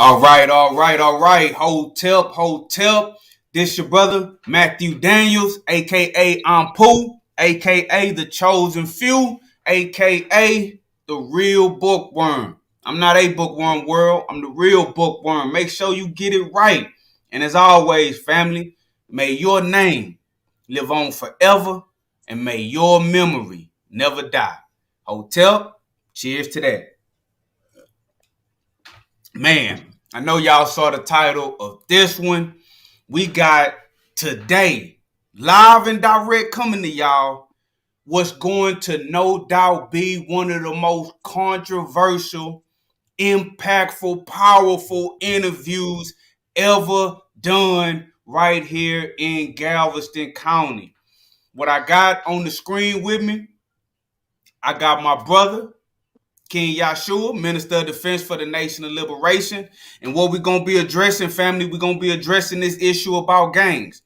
All right. Hotel. This your brother, Matthew Daniels, aka I'm Pooh, aka the chosen few, aka the real bookworm. I'm not a bookworm world, I'm the real bookworm. Make sure you get it right. And as always, family, may your name live on forever and may your memory never die. Hotel, cheers to that. Man, I know y'all saw the title of this one. We got today, live and direct coming to y'all, what's going to no doubt be one of the most controversial, impactful, powerful interviews ever done right here in Galveston County. What I got on the screen with me, I got my brother, King Yahshua, Minister of Defense for the Nation of Liberation. And what we're going to be addressing, family, we're going to be addressing this issue about gangs.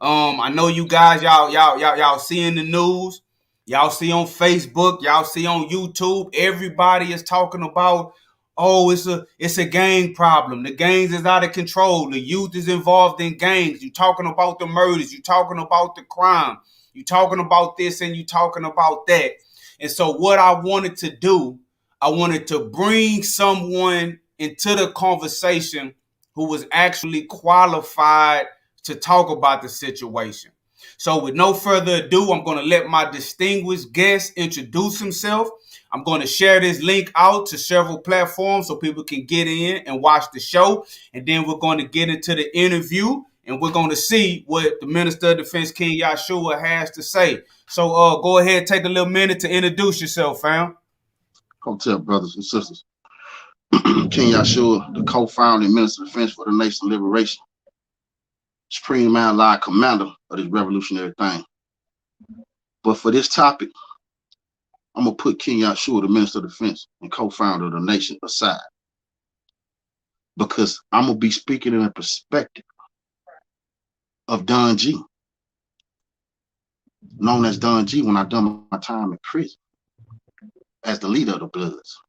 I know you guys, y'all see in the news, y'all see on Facebook, y'all see on YouTube, everybody is talking about, oh, it's a gang problem. The gangs is out of control. The youth is involved in gangs. You talking about the murders, you talking about the crime, you talking about this and you talking about that. And so what I wanted to do, I wanted to bring someone into the conversation who was actually qualified to talk about the situation. So with no further ado, I'm going to let my distinguished guest introduce himself. I'm going to share this link out to several platforms so people can get in and watch the show. And then we're going to get into the interview and we're going to see what the Minister of Defense, King Yahshua, has to say. So go ahead, take a little minute to introduce yourself, fam. Hotel brothers and sisters. King Yahshua, the co-founder and Minister of Defense for the Nation of Liberation, Supreme Allied Commander of this revolutionary thing. But for this topic, I'm going to put King Yahshua, the Minister of Defense and co-founder of the nation, aside. Because I'm going to be speaking in a perspective of Don G, known as Don G when I done my time in prison as the leader of the Bloods,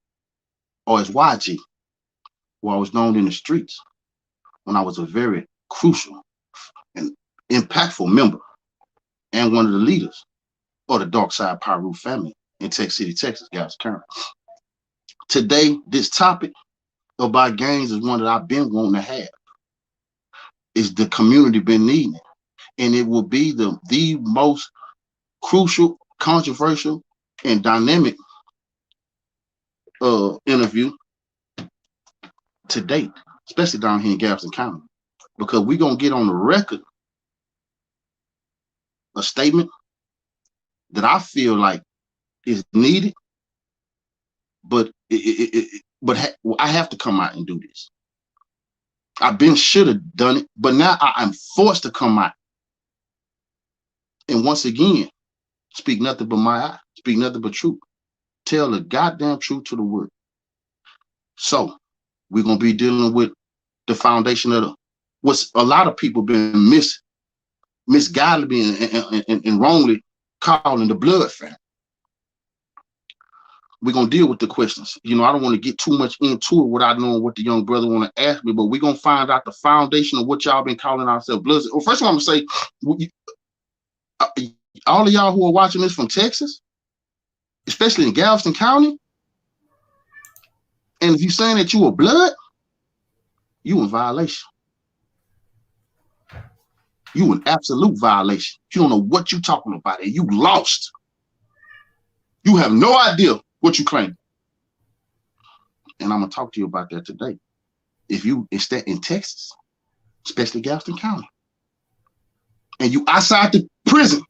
or as YG, who I was known in the streets when I was a very crucial and impactful member and one of the leaders of the Dark Side Pyru family in Tech City, Texas, Galveston County. Today, this topic about gangs is one that I've been wanting to have. It's the community been needing it. And it will be the most crucial, controversial, and dynamic interview to date, especially down here in Galveston County, because we're going to get on the record a statement that I feel like is needed, but I have to come out and do this. I've been should have done it, but now I'm forced to come out and once again speak nothing but my eye, speak nothing but truth, tell the goddamn truth to the world. So we're gonna be dealing with the foundation of what's a lot of people been misguidedly and wrongly calling the blood family. We're going to deal with the questions. You know, I don't want to get too much into it without knowing what the young brother want to ask me, but we're going to find out the foundation of what y'all been calling ourselves bloods. Well, first of all, I'm going to say, all of y'all who are watching this from Texas, especially in Galveston County, and if you're saying that you a blood, you in violation. You in absolute violation. You don't know what you're talking about, and you lost. You have no idea what you claim. And I'm going to talk to you about that today. If you instead in Texas, especially Galveston County, and you outside the prison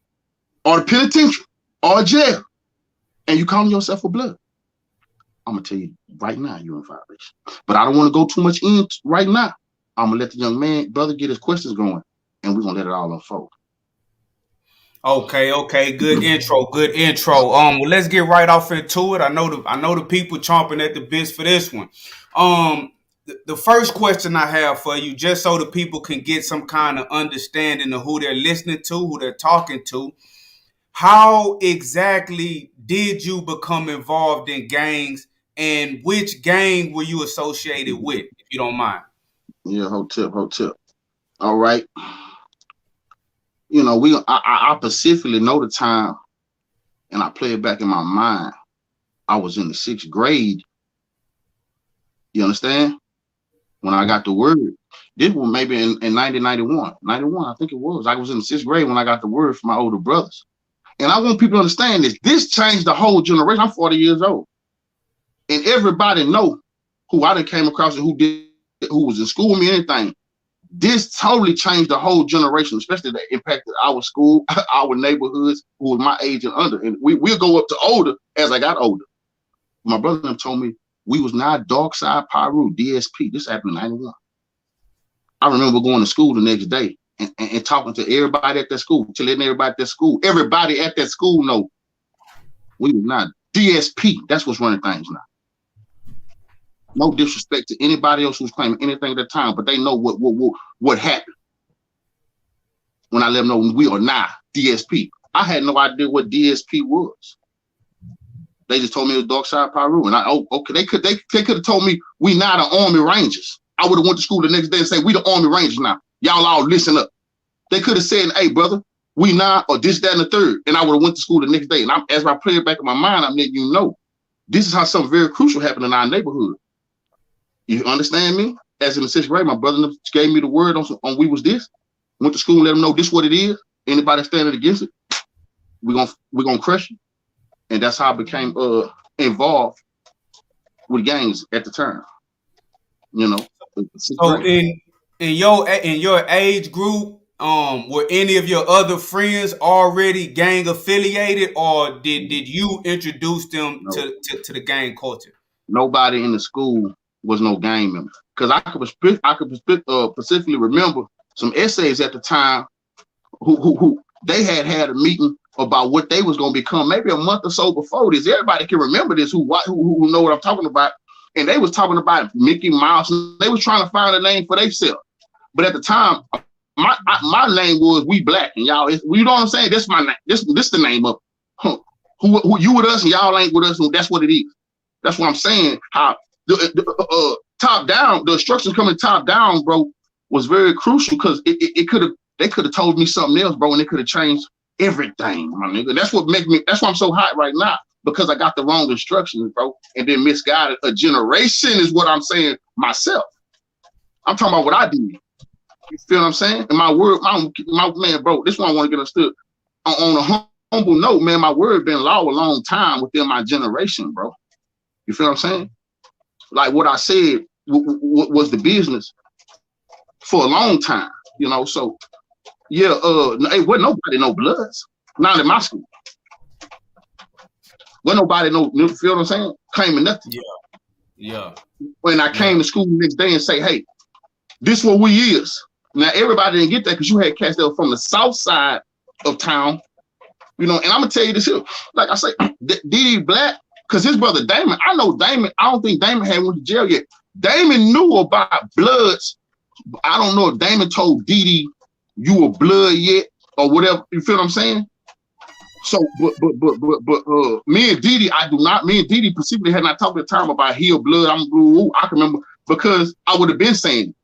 or the penitentiary or jail, and you calling yourself a blood, I'm going to tell you right now you're in violation. But I don't want to go too much in right now. I'm going to let the young man, brother, get his questions going, and we're going to let it all unfold. Okay, good intro. Well, let's get right off into it. I know the people chomping at the bits for this one. The first question I have for you, just so the people can get some kind of understanding of who they're listening to, who they're talking to. How exactly did you become involved in gangs, and which gang were you associated with? you don't mind. Yeah, hotel. All right. You know, I specifically know the time, and I play it back in my mind. I was in the 6th grade. You understand? When I got the word, this was maybe in 1991. 91, I think it was. I was in the 6th grade when I got the word from my older brothers. And I want people to understand this. This changed the whole generation. I'm 40 years old. And everybody know who I done came across and who was in school with me, anything. This totally changed the whole generation, especially that impacted our school, our neighborhoods, who was my age and under. And we'll go up to older as I got older. My brother told me we was not Dark Side Pyru, DSP. This happened in 91. I remember going to school the next day and talking to everybody at that school, telling everybody at that school. Everybody at that school know we was not DSP. That's what's running things now. No disrespect to anybody else who's claiming anything at the time, but they know what happened. When I let them know we are not DSP. I had no idea what DSP was. They just told me it was Dark Side Pyru. And okay, they could have told me we not the Army Rangers. I would have went to school the next day and say, we the Army Rangers now. Y'all all listen up. They could have said, hey, brother, we not, or this, that, and the third. And I would have went to school the next day. And as I play it back in my mind, I'm letting you know, this is how something very crucial happened in our neighborhood. You understand me? As in the 6th grade, my brother gave me the word on we was this. Went to school and let them know this what it is. Anybody standing against it, we're gonna crush you. And that's how I became involved with gangs at the time. You know. So in your age group, were any of your other friends already gang affiliated, or did you introduce them to the gang culture? Nobody in the school was no gang member, because I could specifically remember some essays at the time who they had a meeting about what they was gonna become maybe a month or so before this. Everybody can remember this who know what I'm talking about. And they was talking about Mickey Mouse. They was trying to find a name for themselves. But at the time, my name was We Black, and y'all, you know what I'm saying? That's my name. This the name of who you with us and y'all ain't with us. And that's what it is. That's what I'm saying. How the top down, the instructions coming top down, bro, was very crucial, because they could have told me something else, bro, and it could have changed everything, my nigga. That's why I'm so hot right now, because I got the wrong instructions, bro, and then misguided a generation is what I'm saying myself. I'm talking about what I did. You feel what I'm saying? And my word, my man, bro, this one I want to get understood. On a humble note, man, my word been law a long time within my generation, bro. You feel what I'm saying? Like what I said was the business for a long time, you know. So yeah, it wasn't nobody no bloods, not in my school. Wasn't nobody no, you feel what I'm saying? Claiming nothing. Yeah. When I came to school the next day and say, hey, this what we is. Now everybody didn't get that, because you had cats that were from the south side of town, you know. And I'm gonna tell you this here, like I say, D.D. Black, because his brother Damon, I know Damon. I don't think Damon had went to jail yet. Damon knew about Bloods. I don't know if Damon told Didi you a Blood yet or whatever. You feel what I'm saying? So, but me and Didi, me and Didi specifically had not talked at the time about he a Blood, I'm Blue. I can remember, because I would have been saying it.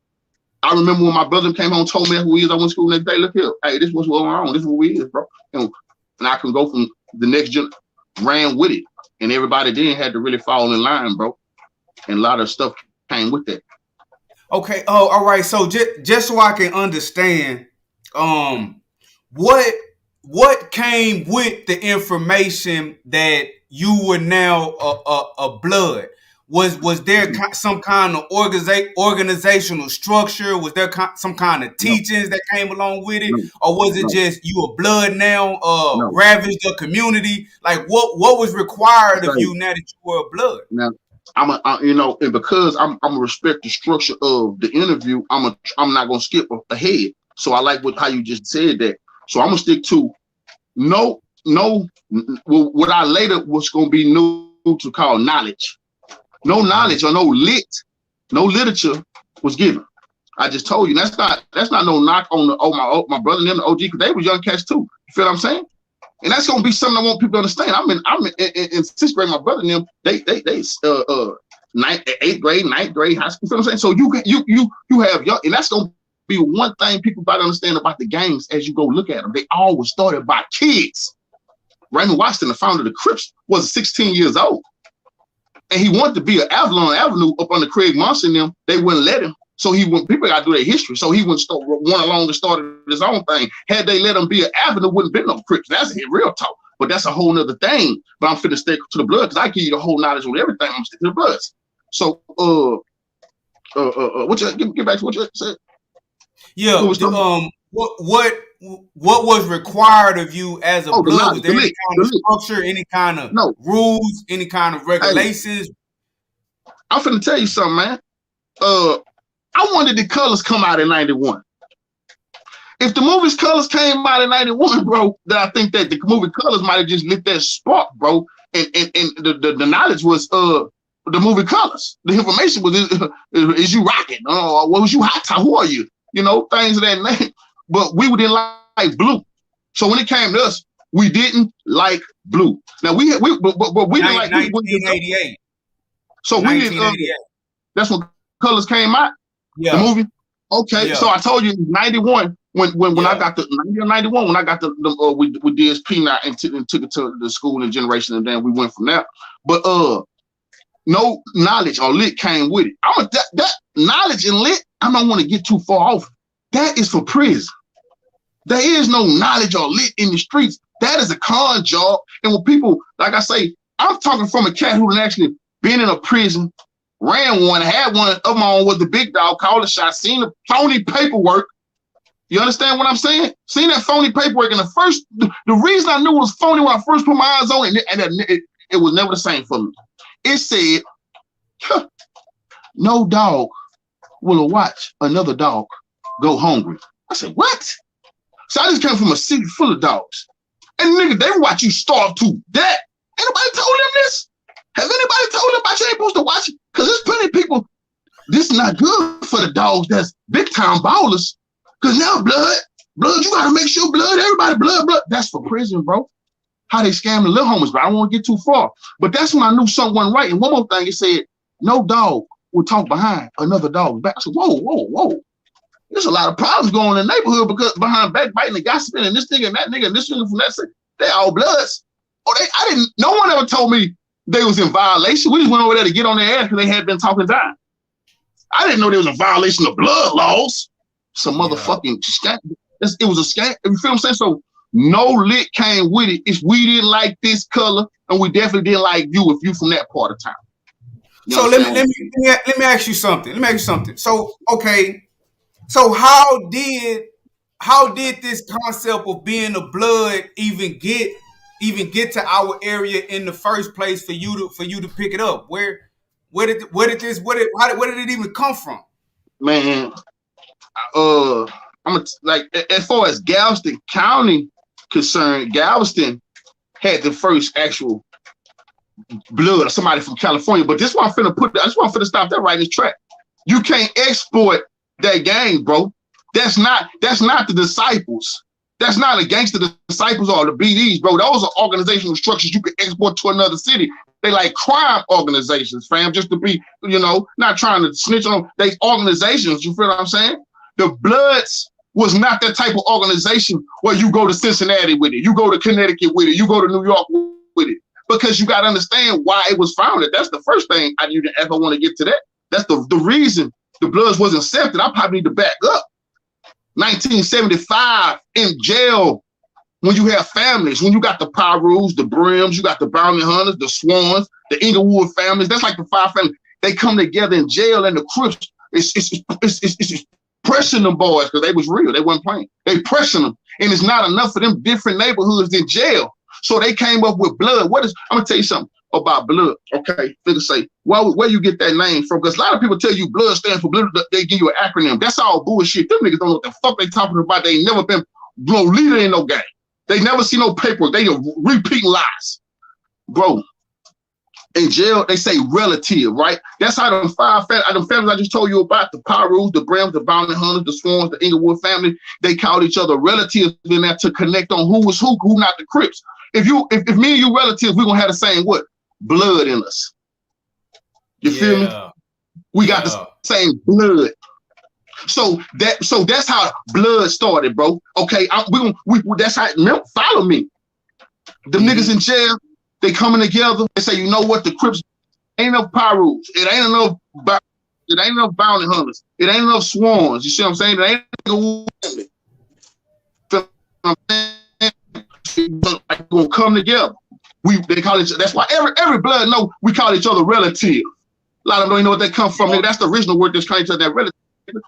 I remember when my brother came home and told me who he is. I went to school the next day. Look here, hey, this was going on. This is what we is, bro. And I can go from the next gen, ran with it, and everybody then had to really fall in line, bro. And a lot of stuff came with that. Okay. Oh, all right. So just so I can understand, what came with the information that you were now a Blood? Was there some kind of organizational structure? Was there some kind of teachings that came along with it, or was it just you a Blood now, ravaged the community? Like what was required of you now that you were a Blood? Now, you know, and because I'm gonna respect the structure of the interview, I'm not gonna skip ahead. So I like how you just said that. So I'm gonna stick to what I later was gonna be new to call knowledge. No knowledge or no literature was given. I just told you that's not no knock on my brother and them, the OG, because they was young cats too. You feel what I'm saying? And that's gonna be something I want people to understand. I'm in 6th grade. My brother and them, they eighth grade, ninth grade, high school. You know what I'm saying? So you have and that's gonna be one thing people got to understand about the gangs as you go look at them. They all were started by kids. Raymond Washington, the founder of the Crips, was 16 years old. And he wanted to be an Avalon Avenue up under Craig Munson and them. They wouldn't let him. So people got to do their history. So he went along and started his own thing. Had they let him be an Avenue, wouldn't been no Crips. That's real talk. But that's a whole nother thing. But I'm finna stick to the blood because I give you the whole knowledge on everything. I'm sticking to the bloods. So get back to what you said. Yeah. What was required of you as a blood? Was there any kind of structure, any kind of rules, any kind of regulations? Hey, I'm finna tell you something, man. I wanted the colors come out in 91. If the movie's Colors came out in 91, bro, then I think that the movie Colors might have just lit that spark, bro. And the knowledge was the movie Colors. The information was is you rocking? What was you hot? Who are you? You know, things of that name. But we didn't like blue. So when it came to us, we didn't like blue. Now we didn't like 1988. So we didn't. That's when Colors came out. Yeah. The movie. Okay. Yeah. So I told you 91 when I got the 91 when I got the with DSP now and took it to the school and generation and then we went from there. But no knowledge or lit came with it. That knowledge and lit. I don't want to get too far off. That is for prison. There is no knowledge or lit in the streets. That is a con job. And when people, like I say, I'm talking from a cat who actually been in a prison, ran one, had one of my own with the big dog, called a shot, seen the phony paperwork. You understand what I'm saying? Seen that phony paperwork. And the reason I knew it was phony when I first put my eyes on it, and it was never the same for me. It said, no dog will watch another dog go hungry. I said, what? So I just came from a city full of dogs. And nigga, they watch you starve to death. Anybody told them this? Has anybody told them about you ain't supposed to watch it? Because there's plenty of people, this is not good for the dogs that's big time ballers. Because now blood, you gotta make sure everybody blood. That's for prison, bro. How they scam the little homies, but I don't want to get too far. But that's when I knew something wasn't right. And one more thing, it said, no dog will talk behind another dog's back. I said, whoa. There's a lot of problems going on in the neighborhood because behind backbiting and gossiping and this nigga and that nigga and this nigga from that side, they all bloods. No one ever told me they was in violation. We just went over there to get on their ass because they had been talking down. I didn't know there was a violation of blood laws. Some motherfucking scam. It was a scam. You feel what I'm saying? So no lit came with it. If we didn't like this color, and we definitely didn't like you if you from that part of town. So let me ask you something. So okay. So how did this concept of being a blood even get to our area in the first place for you to pick it up? Where did it even come from? Man, as far as Galveston County concerned, Galveston had the first actual blood of somebody from California. But this one I just want to stop that right in this track. You can't export that gang, bro. That's not the disciples. That's not the gangster disciples or the BDs, bro. Those are organizational structures you can export to another city. They like crime organizations, fam, just to be, not trying to snitch on them. They organizations, you feel what I'm saying? The Bloods was not that type of organization where you go to Cincinnati with it, you go to Connecticut with it, you go to New York with it, because you got to understand why it was founded. That's the first thing I need to ever want to get to that. That's the reason the Bloods wasn't accepted. I probably need to back up. 1975 in jail, when you have families, when you got the Pyrus, the Brims, you got the Bounty Hunters, the Swans, the Inglewood families, that's like the five families. They come together in jail, and the Crips, it's pressing them boys because they was real. They wasn't playing. They pressing them, and it's not enough for them different neighborhoods in jail. So they came up with blood. I'm gonna tell you something about blood. Okay, figure say, where you get that name from? Because a lot of people tell you blood stands for blood. They give you an acronym. That's all bullshit. Them niggas don't know what the fuck they talking about. They ain't never been no leader in no gang. They never see no paperwork. They repeat lies, bro. In jail, they say relative, right? That's how them families I just told you about, the Pyrus, the Brims, the Bounty Hunters, the Swans, the Inglewood family, they called each other relatives in there to connect on who was who not the Crips. If me and you relatives, we're gonna have the same what? Blood in us. You feel me? We got the same blood. So that's how blood started, bro. Okay, that's how. Follow me. The niggas in jail, they coming together. They say, you know what? The Crips ain't enough Pyrus. It ain't enough. It ain't enough bounty hunters. It ain't enough swans. You see what I'm saying? It ain't enough gonna come together. They call it. That's why every blood know we call each other relatives. A lot of them don't even know what they come from. Nigga, that's the original word that's calling each other that relative.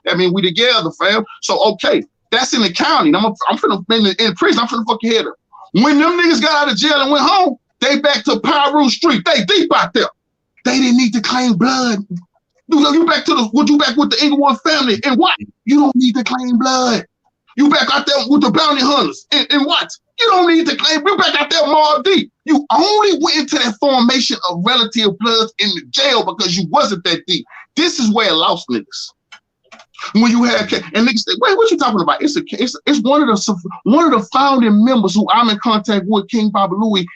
That mean we together, fam. So okay, that's in the county. I'm finna in prison. I'm finna fuck your head up. When them niggas got out of jail and went home, they back to Pyru Street. They deep out there. They didn't need to claim blood. You back to you back with the Inglewood family and what? You don't need to claim blood. You back out there with the bounty hunters and what? You don't need to claim. You back out there Mob Deep. You only went into that formation of relative bloods in the jail because you wasn't that deep. This is where it lost niggas. When you had and niggas say, wait, what you talking about? It's one of the founding members who I'm in contact with, King Baba Louie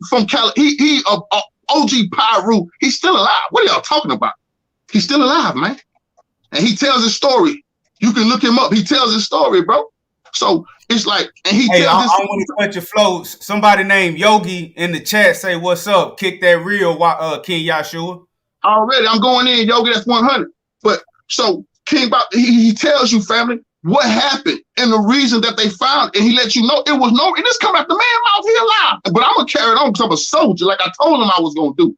from Cali. He OG Pyru. He's still alive. What are y'all talking about? He's still alive, man. And he tells his story. You can look him up. He tells his story, bro. So it's like, and he tells I want to quench your flows. Somebody named Yogi in the chat say, what's up? Kick that real, King Yahshua. Already, I'm going in, Yogi, that's 100. But so King Bob, he tells you, family, what happened and the reason that they found, and he let you know it was no, and this come out the man mouth, he alive. But I'm gonna carry it on because I'm a soldier, like I told him I was gonna do.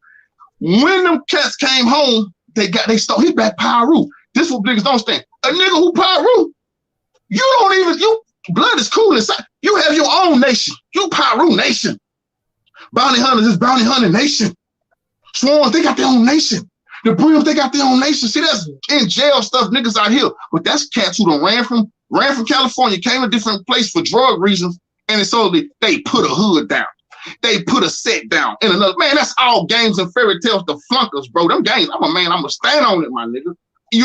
When them cats came home, they stole, he back Pyru. This what niggas don't stand. A nigga who Pyru, blood is cool inside. You have your own nation. You Pyru nation. Bounty hunters is bounty hunting nation. Swans, they got their own nation. The Brims, they got their own nation. See, that's in jail stuff, niggas out here. But that's cats who done ran from California, came to a different place for drug reasons, and it's only they put a hood down. They put a set down in another. Man, that's all games and fairy tales to flunkers, bro. Them games, I'm gonna stand on it, my nigga.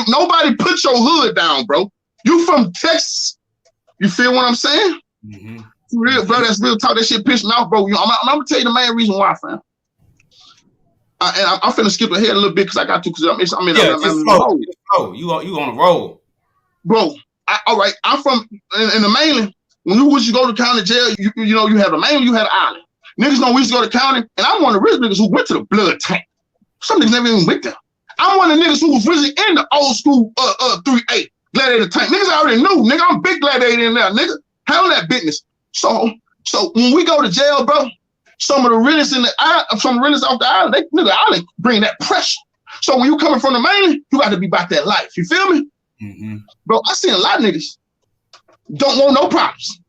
Nobody put your hood down, bro. You from Texas. You feel what I'm saying? Mm-hmm. Real, bro, that's real talk. That shit pissed me off, bro. I'm gonna tell you the main reason why, fam. And I'm finna skip ahead a little bit because I got to, because I'm in flow. You on a roll. Bro, all right, I'm from, in the mainland, when you go to county jail, you know, you have the mainland, you have the island. Niggas know we used to go to county, and I'm one of the rich niggas who went to the blood tank. Some niggas never even went there. I'm one of the niggas who was really in the old school 3-8 gladiator tank. Niggas already knew, nigga, I'm big gladiator in there, nigga. Handle that business. So when we go to jail, bro, some of the realest off the island, the island bring that pressure. So when you coming from the mainland, you got to be about that life. You feel me? Mm-hmm. Bro, I seen a lot of niggas don't want no problems.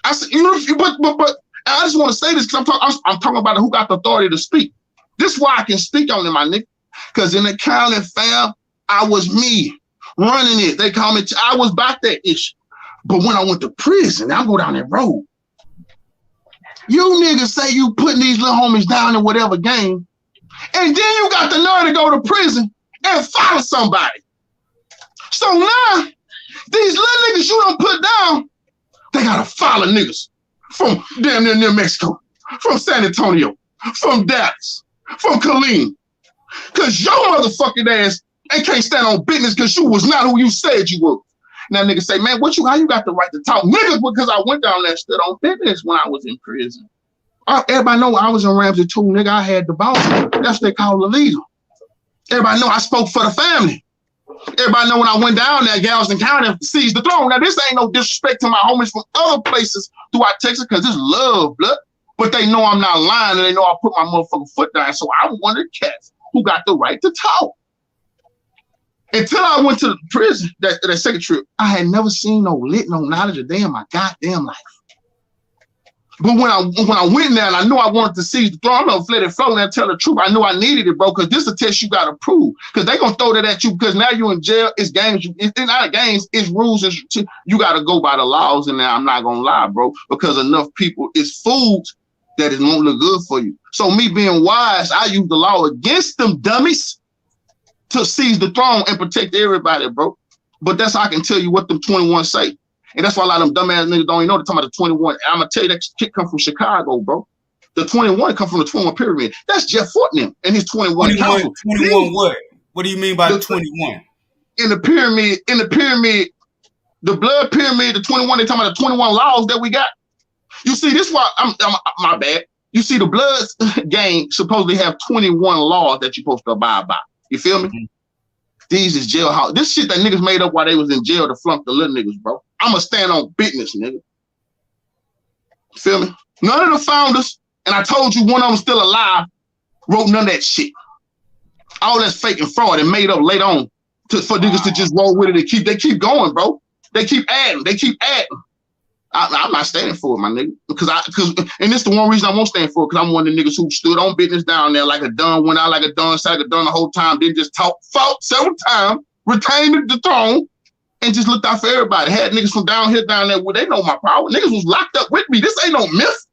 I see, but I just want to say this because I'm talking about who got the authority to speak. This is why I can speak on it, my nigga. Because in the county, fam, I was me running it. They call me, I was about that issue. But when I went to prison, I go down that road. You niggas say you putting these little homies down in whatever game, and then you got the nerve to go to prison and follow somebody. So now, these little niggas you don't put down, they gotta follow niggas from damn near Mexico, from San Antonio, from Dallas, from Killeen. Cause your motherfucking ass ain't can't stand on business because you was not who you said you were. Now niggas say, man, how you got the right to talk? Niggas, because I went down there and stood on business when I was in prison. Everybody know I was in Ramsey too, nigga. I had the boss. That's what they call the leader. Everybody know I spoke for the family. Everybody know when I went down there, Galveston County seized the throne. Now this ain't no disrespect to my homies from other places throughout Texas, because it's love, blood. But they know I'm not lying, and they know I put my motherfucking foot down. So I'm one of the cats who got the right to talk. Until I went to the prison, that second trip, I had never seen no knowledge a day in my goddamn life. But when I went there and I knew I wanted to seize the throne, I'm gonna let it flow and tell the truth. I knew I needed it, bro, because this is a test you gotta prove. Because they gonna throw that at you because now you in jail. It's games. It's not games. It's rules. You gotta go by the laws. And now I'm not gonna lie, bro, because enough people, it's foods that it won't look good for you. So me being wise, I use the law against them dummies to seize the throne and protect everybody, bro. But that's how I can tell you what them 21 say. And that's why a lot of them dumbass niggas don't even know they're talking about the 21. I'm gonna tell you that kid come from Chicago, bro. The 21 come from the 21 pyramid. That's Jeff Fortnam and his 21 council. 21 what? What do you mean by the 21? In the pyramid, the blood pyramid, the 21, they talking about the 21 laws that we got. You see, this is why I'm my bad. You see, the Bloods gang supposedly have 21 laws that you're supposed to abide by. You feel me? Mm-hmm. These is jailhouse. This shit that niggas made up while they was in jail to flunk the little niggas, bro. I'ma stand on business, nigga. You feel me? None of the founders, and I told you one of them still alive, wrote none of that shit. All that's fake and fraud and made up later on for niggas to just roll with it. They keep going, bro. They keep adding. I'm not standing for it, my nigga. And this is the one reason I won't stand for it, because I'm one of the niggas who stood on business down there like a dun, went out like a dun, sat like a dun the whole time, didn't just talk, fought several times, retained the throne, and just looked out for everybody. Had niggas from down here, down there, where they know my power. Niggas was locked up with me. This ain't no myth.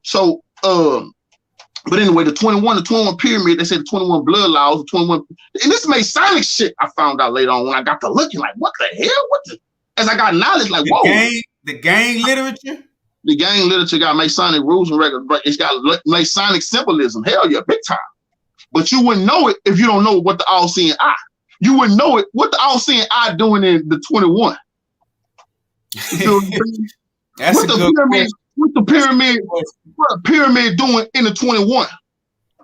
So, but anyway, the 21 pyramid, they said the 21 blood laws, the 21, and this Masonic shit I found out later on when I got to looking like, what the hell? As I got knowledge, like, whoa. The gang literature? The gang literature got Masonic rules and records, but it's got Masonic symbolism. Hell yeah, big time. But you wouldn't know it if you don't know what the all-seeing eye. You wouldn't know it, what the all-seeing eye doing in the 21. That's what the pyramid, what the pyramid doing in the 21?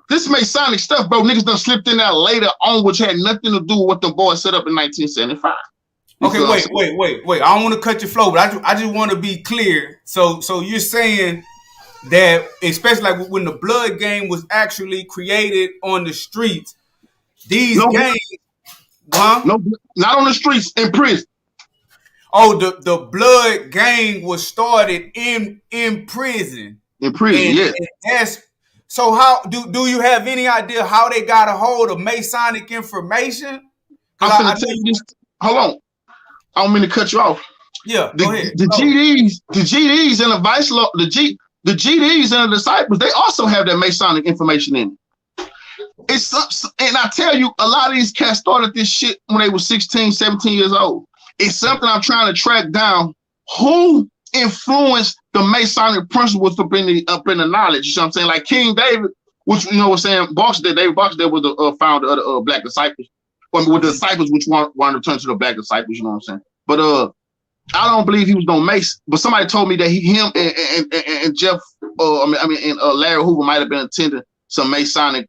This Masonic stuff, bro, niggas done slipped in there later on, which had nothing to do with what the boys set up in 1975. Okay, wait. I don't want to cut your flow, but I just want to be clear. So you're saying that, especially like when the blood gang was actually created on the streets, these gangs, no, not on the streets, in prison. Oh, the blood gang was started in prison. In prison, yeah. And that's so. How do you have any idea how they got a hold of Masonic information? I'm gonna tell you this. Hold on. I don't mean to cut you off. Yeah, go ahead. The GDs and the vice law, the GDs and the disciples, they also have that Masonic information in it. And I tell you, a lot of these cats started this shit when they were 16, 17 years old. It's something I'm trying to track down. Who influenced the Masonic principles up in the knowledge? You know what I'm saying? Like King David, which you know what I'm saying, David Boxer was the founder of the Black Disciples. With the disciples, which wanted to turn to the Black Disciples, you know what I'm saying? But I don't believe he was no Mason. But somebody told me that him and Jeff, Larry Hoover might have been attending some Masonic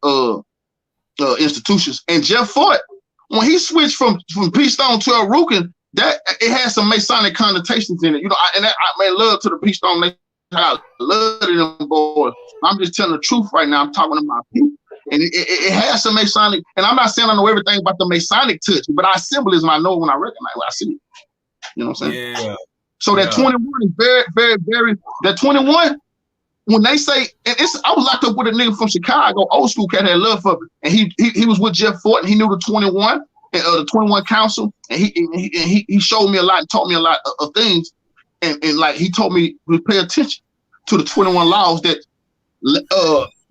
institutions. And Jeff Fort, when he switched from Peace Stone to Arucan, that it had some Masonic connotations in it. You know, I made love to the Peace Stone Nation. I love them boys. I'm just telling the truth right now. I'm talking to my people. And it has some Masonic, and I'm not saying I know everything about the Masonic touch, but our symbolism I know when I recognize when I see it. You know what I'm saying? Yeah. So that 21 is very, very, very. That 21, when they say, and I was locked up with a nigga from Chicago, old school cat, had love for it, and he was with Jeff Fort, and he knew the 21 and the 21 Council, and he showed me a lot and taught me a lot of things, and like he told me to pay attention to the 21 laws that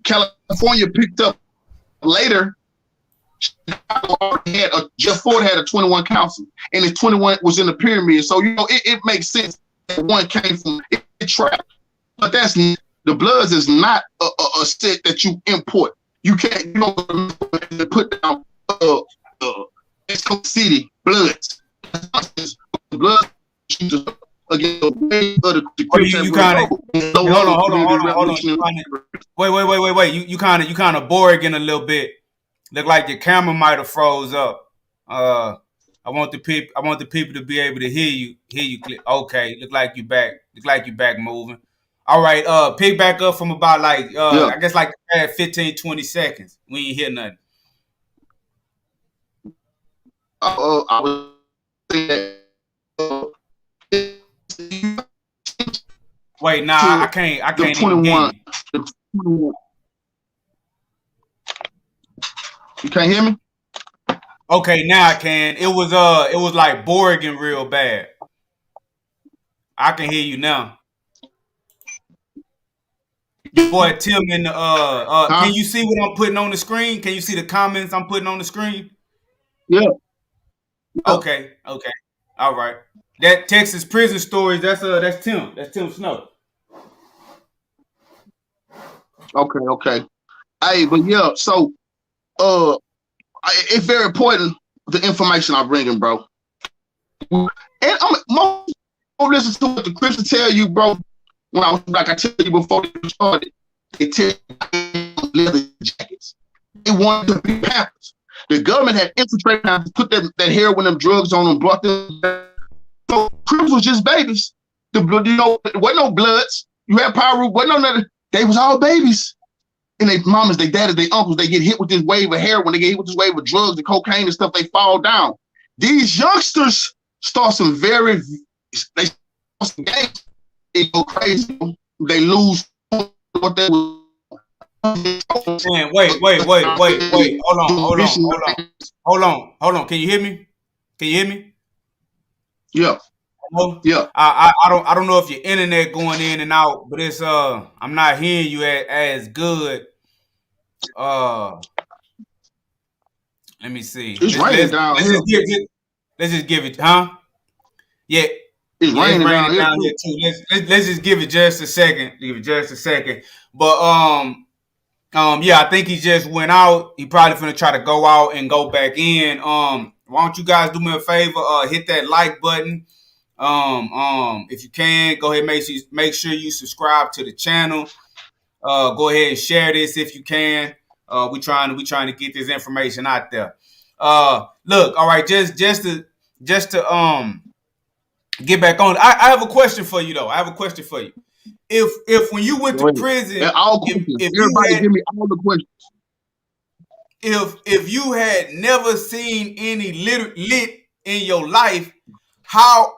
California picked up later. Jeff Ford had a 21 council, and the 21 was in the pyramid. So you know it makes sense that one came from it trapped. But that's the Bloods is not a set that you import. You can't put down City Bloods. Bloods again. You kind of hold on. Wait. You kind of boring a little bit. Look like your camera might have froze up. I want the people to be able to hear you. Okay, look like you back moving. All right, pick back up from about like I guess like 15, 20 seconds. We ain't hear nothing. I was thinking wait, nah, I can't even hear you. You can't hear me? Okay, now I can. It was like boring real bad. I can hear you now. Boy, Tim in the can you see what I'm putting on the screen? Can you see the comments I'm putting on the screen? Yeah. Okay. All right. That Texas prison stories, that's Tim. That's Tim Snow. Okay. Hey, but yeah, so uh, it's very important the information I'm bringing, bro. And I'm most listen to what the Christians tell you, bro. When I was like I tell you before you started, they tell you leather jackets. They wanted to be pampers. The government had infiltrated and put that heroin and drugs on them, brought them. So Crips was just babies. There wasn't no bloods. You had power, wasn't no nothing. They was all babies. And they mamas, they daddies, they uncles, they get hit with this wave of heroin, they get hit with this wave of drugs and cocaine and stuff, they fall down. These youngsters start some very, they start some games, they go crazy, they lose what they were. Man, wait. Hold on. Can you hear me? Yeah. Hello? Yeah. I don't know if your internet going in and out, but it's I'm not hearing you as good. Let me see. It's raining down here. Let's just give it, huh? Yeah. It's raining down here too. Let's just give it just a second. But yeah, I think he just went out. He probably finna try to go out and go back in. Why don't you guys do me a favor? Hit that like button. If you can, go ahead and make sure you subscribe to the channel. Go ahead and share this if you can. We trying to get this information out there. Look, all right, just to get back on. I have a question for you though. If when you went to prison, if you everybody had, give me all the questions. if you had never seen any lit in your life, how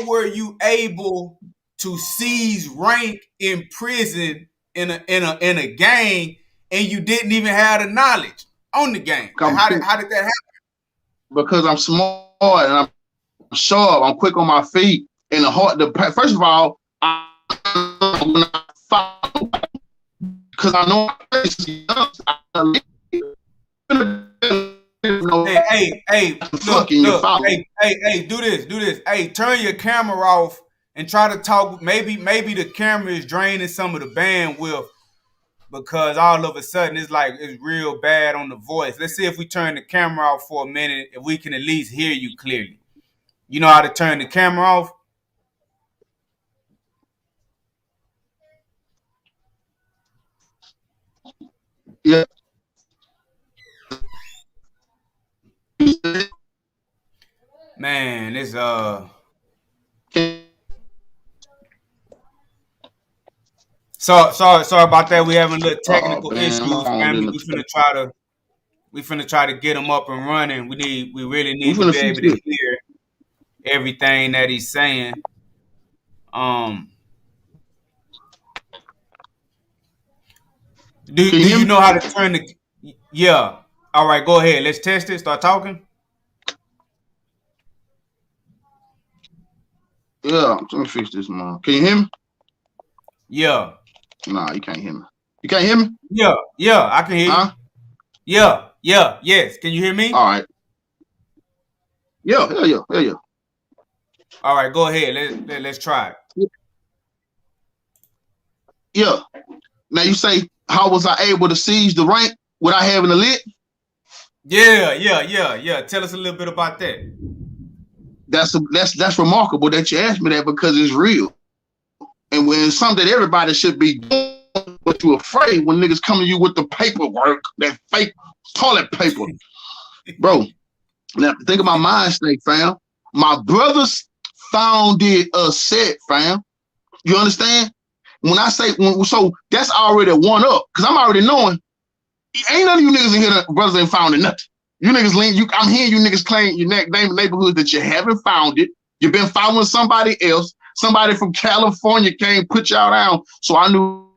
were you able to seize rank in prison in a gang, and you didn't even have the knowledge on the game? Like, how did that happen? Because I'm smart and I'm sharp. I'm quick on my feet. And first of all, because I know Hey, look, do this. Hey, turn your camera off and try to talk. Maybe the camera is draining some of the bandwidth, because all of a sudden it's real bad on the voice. Let's see if we turn the camera off for a minute, if we can at least hear you clearly. You know how to turn the camera off? Yeah. Man, it's sorry about that. We having a little technical issues, family. We finna try to get him up and running. We really need to be able to hear everything that he's saying. Do you know how to turn the? Yeah. All right, go ahead. Let's test it. Start talking. Yeah, let me fix this, man. Can you hear me? Yeah. Nah, you can't hear me. You can't hear me? Yeah, I can hear you. Huh? Yeah, yes. Can you hear me? All right. Yeah. All right, go ahead. Let's try it. Yeah. Now you say, how was I able to seize the rank without having a lit? Yeah. Tell us a little bit about that. That's remarkable that you asked me that, because it's real. And when it's something that everybody should be doing, but you're afraid when niggas come to you with the paperwork, that fake toilet paper. Bro, now think of my mind state, fam. My brothers founded a set, fam. You understand? When I say, so that's already a one up, because I'm already knowing, ain't none of you niggas in here that brothers ain't founded nothing. You niggas, I'm hearing you niggas claim your name neighborhoods that you haven't founded. You've been following somebody else. Somebody from California came, put y'all down. So I knew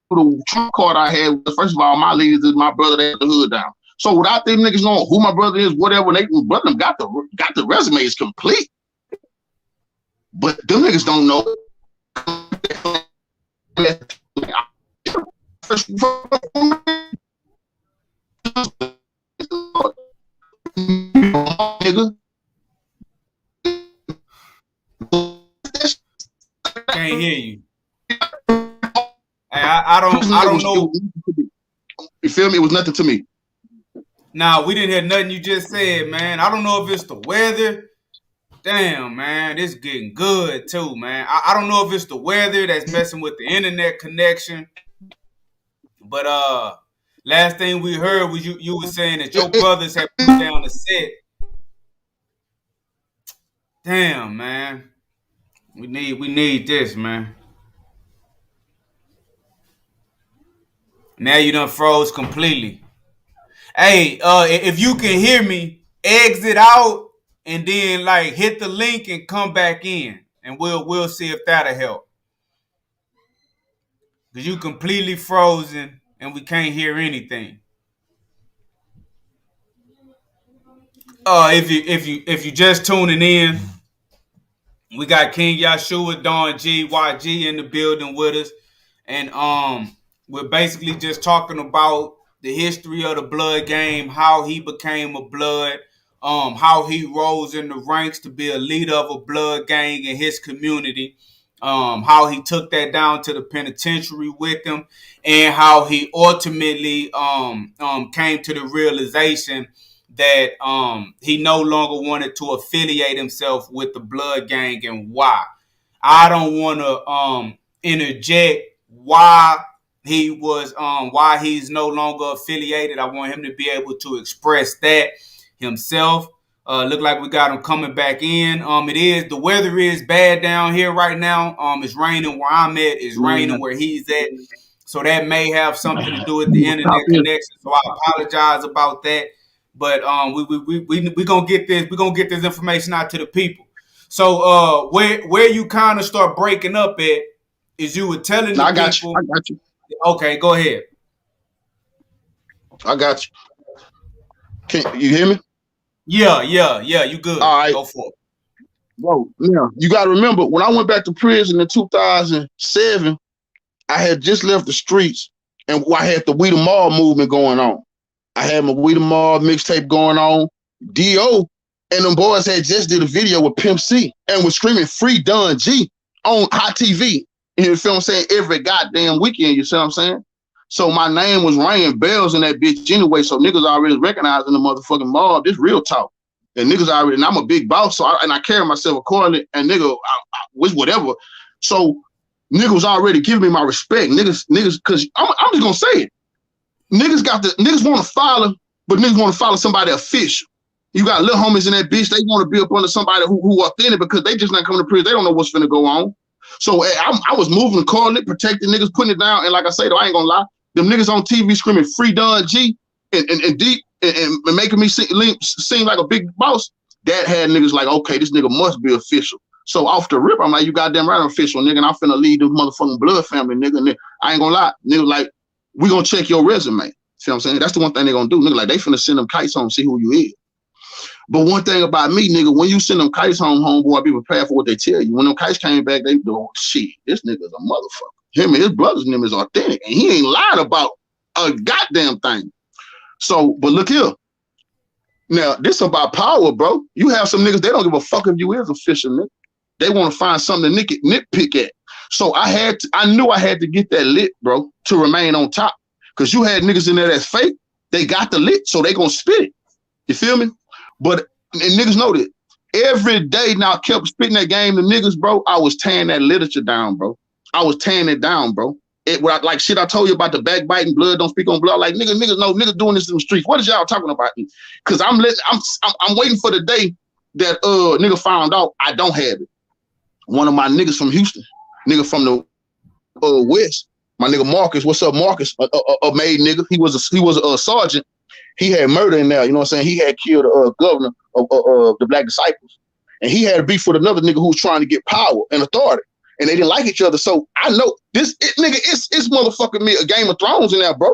the trump card I had was, first of all, my leaders is my brother that had the hood down. So without them niggas knowing who my brother is, whatever, brother got the resume is complete. But them niggas don't know. Can't hear you. Hey, I don't know. You feel me? It was nothing to me. Nah, we didn't hear nothing you just said, man. I don't know if it's the weather. Damn, man, this getting good too, man. I don't know if it's the weather that's messing with the internet connection, but last thing we heard was you were saying that your brothers had put down the set. Damn, man, we need this, man. Now you done froze completely. Hey, if you can hear me, exit out and then like hit the link and come back in, and we'll see if that'll help. Cause you completely frozen and we can't hear anything. If you just tuning in, we got King Yahshua, Don G, YG in the building with us, and we're basically just talking about the history of the blood game, how he became a blood, how he rose in the ranks to be a leader of a blood gang in his community, how he took that down to the penitentiary with him, and how he ultimately came to the realization that he no longer wanted to affiliate himself with the blood gang, and why. I don't want to interject why why he's no longer affiliated. I want him to be able to express that himself. Look like we got him coming back in. The weather is bad down here right now. It's raining where I'm at. It's raining where he's at. So that may have something to do with the internet connection. So I apologize about that. But we gonna get this. We gonna get this information out to the people. So where you kind of start breaking up at is you were telling the people. I got you. Okay, go ahead. I got you. Can you hear me? Yeah. You good? All right. Go for it. Bro, now you got to remember when I went back to prison in 2007, I had just left the streets and I had the We the Mob movement going on. I had my We the Mob mixtape going on. D.O. and them boys had just did a video with Pimp C and was screaming Free Don G on hot TV. You feel what I'm saying? Every goddamn weekend, you see what I'm saying? So my name was ringing bells in that bitch anyway, so niggas already recognizing the motherfucking mob. This real talk. And niggas already, and I'm a big boss, so I carry myself accordingly, and nigga, was whatever. So niggas was already giving me my respect. Niggas, because I'm just gonna say it. Niggas want to follow, but niggas want to follow somebody official. You got little homies in that bitch, they want to be up under somebody who authentic because they just not coming to prison. They don't know what's finna go on. So I was moving, calling it, protecting niggas, putting it down. And like I say, though, I ain't gonna lie. Them niggas on TV screaming Free Don G and deep and making me seem like a big boss. That had niggas like, okay, this nigga must be official. So off the rip, I'm like, you goddamn right, I'm official, nigga. And I'm finna lead the motherfucking blood family, nigga. And I ain't gonna lie. Nigga, like, we gonna check your resume. See what I'm saying? That's the one thing they gonna do. Nigga, like, they finna send them kites home, see who you is. But one thing about me, nigga, when you send them kites home, homeboy, be prepared for what they tell you. When them kites came back, they go, oh, shit, this nigga's a motherfucker. Him and his brother's name is authentic, and he ain't lied about a goddamn thing. So, but look here. Now, this about power, bro. You have some niggas, they don't give a fuck if you is official, nigga. They want to find something to nitpick at. So I knew I had to get that lit, bro, to remain on top. Because you had niggas in there that's fake. They got the lit, so they gonna spit it. You feel me? But and niggas know that every day now I kept spitting that game to niggas, bro. I was tearing that literature down, bro. I was tearing it down, bro. Like shit I told you about the backbiting, blood don't speak on blood. Like niggas know niggas doing this in the streets. What is y'all talking about? Because I'm waiting for the day that nigga found out I don't have it. One of my niggas from Houston, nigga from the West, my nigga Marcus. What's up, Marcus? A made nigga. He was a sergeant. He had murder in there, you know what I'm saying? He had killed a governor of the Black Disciples. And he had a beef with another nigga who was trying to get power and authority. And they didn't like each other. So I know nigga, it's motherfucking me a Game of Thrones in there, bro.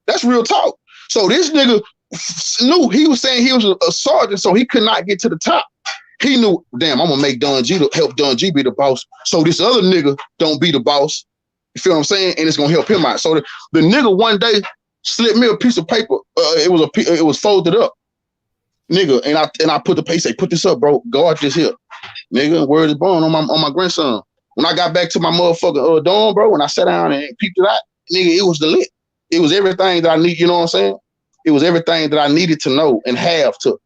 That's real talk. So this nigga knew he was saying he was a sergeant, so he could not get to the top. He knew, damn, I'm gonna make Don G to help Don G be the boss. So this other nigga don't be the boss. You feel what I'm saying? And it's gonna help him out. So the nigga one day slipped me a piece of paper. It was folded up, nigga. And I put the paper. Say, put this up, bro. Guard this here, nigga. Word is born on my grandson. When I got back to my motherfucking dorm, bro, when I sat down and peeped it out, nigga, it was the lit. It was everything that I need. You know what I'm saying? It was everything that I needed to know and have to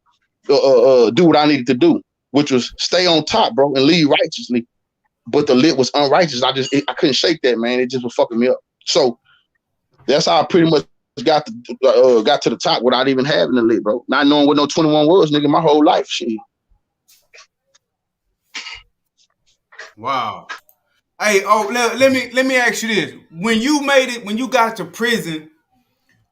do what I needed to do, which was stay on top, bro, and lead righteously. But the lit was unrighteous. I couldn't shake that, man. It just was fucking me up. So that's how I pretty much got to the top without even having the lit, bro. Not knowing what no 21 was, nigga, my whole life, shit. Wow. Hey, let me ask you this: when you made it, when you got to prison,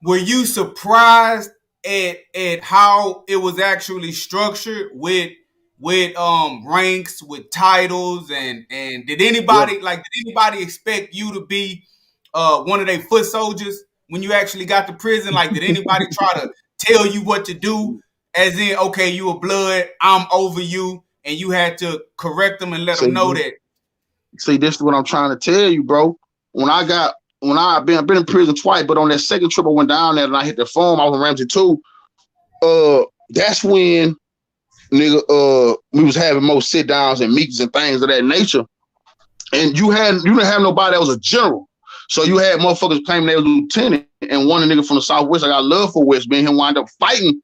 were you surprised at how it was actually structured with ranks, with titles, and did anybody expect you to be one of their foot soldiers when you actually got to prison? Like, did anybody try to tell you what to do? As in, okay, you a blood, I'm over you, and you had to correct them and let them know that. See, this is what I'm trying to tell you, bro. I've been in prison twice, but on that second trip I went down there and I hit the phone, I was in Ramsey 2. That's when nigga we was having more sit downs and meetings and things of that nature. And you didn't have nobody that was a general. So you had motherfuckers claiming they was lieutenant, and one nigga from the Southwest, I got love for West, being him wind up fighting.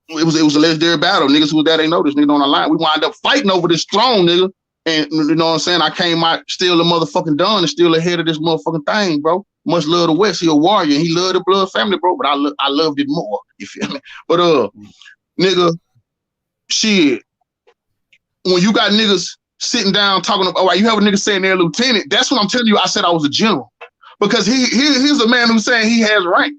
It was a legendary battle. Niggas who was there, they know this nigga on the line. We wind up fighting over this throne, nigga. And you know what I'm saying? I came out still the motherfucking done and still ahead of this motherfucking thing, bro. Much love to West. He a warrior. He loved the blood family, bro. But I loved it more. You feel me? But nigga, shit. When you got niggas sitting down talking about, all right, you have a nigga saying they're a lieutenant. That's what I'm telling you. I said I was a general because he's a man who's saying he has rank.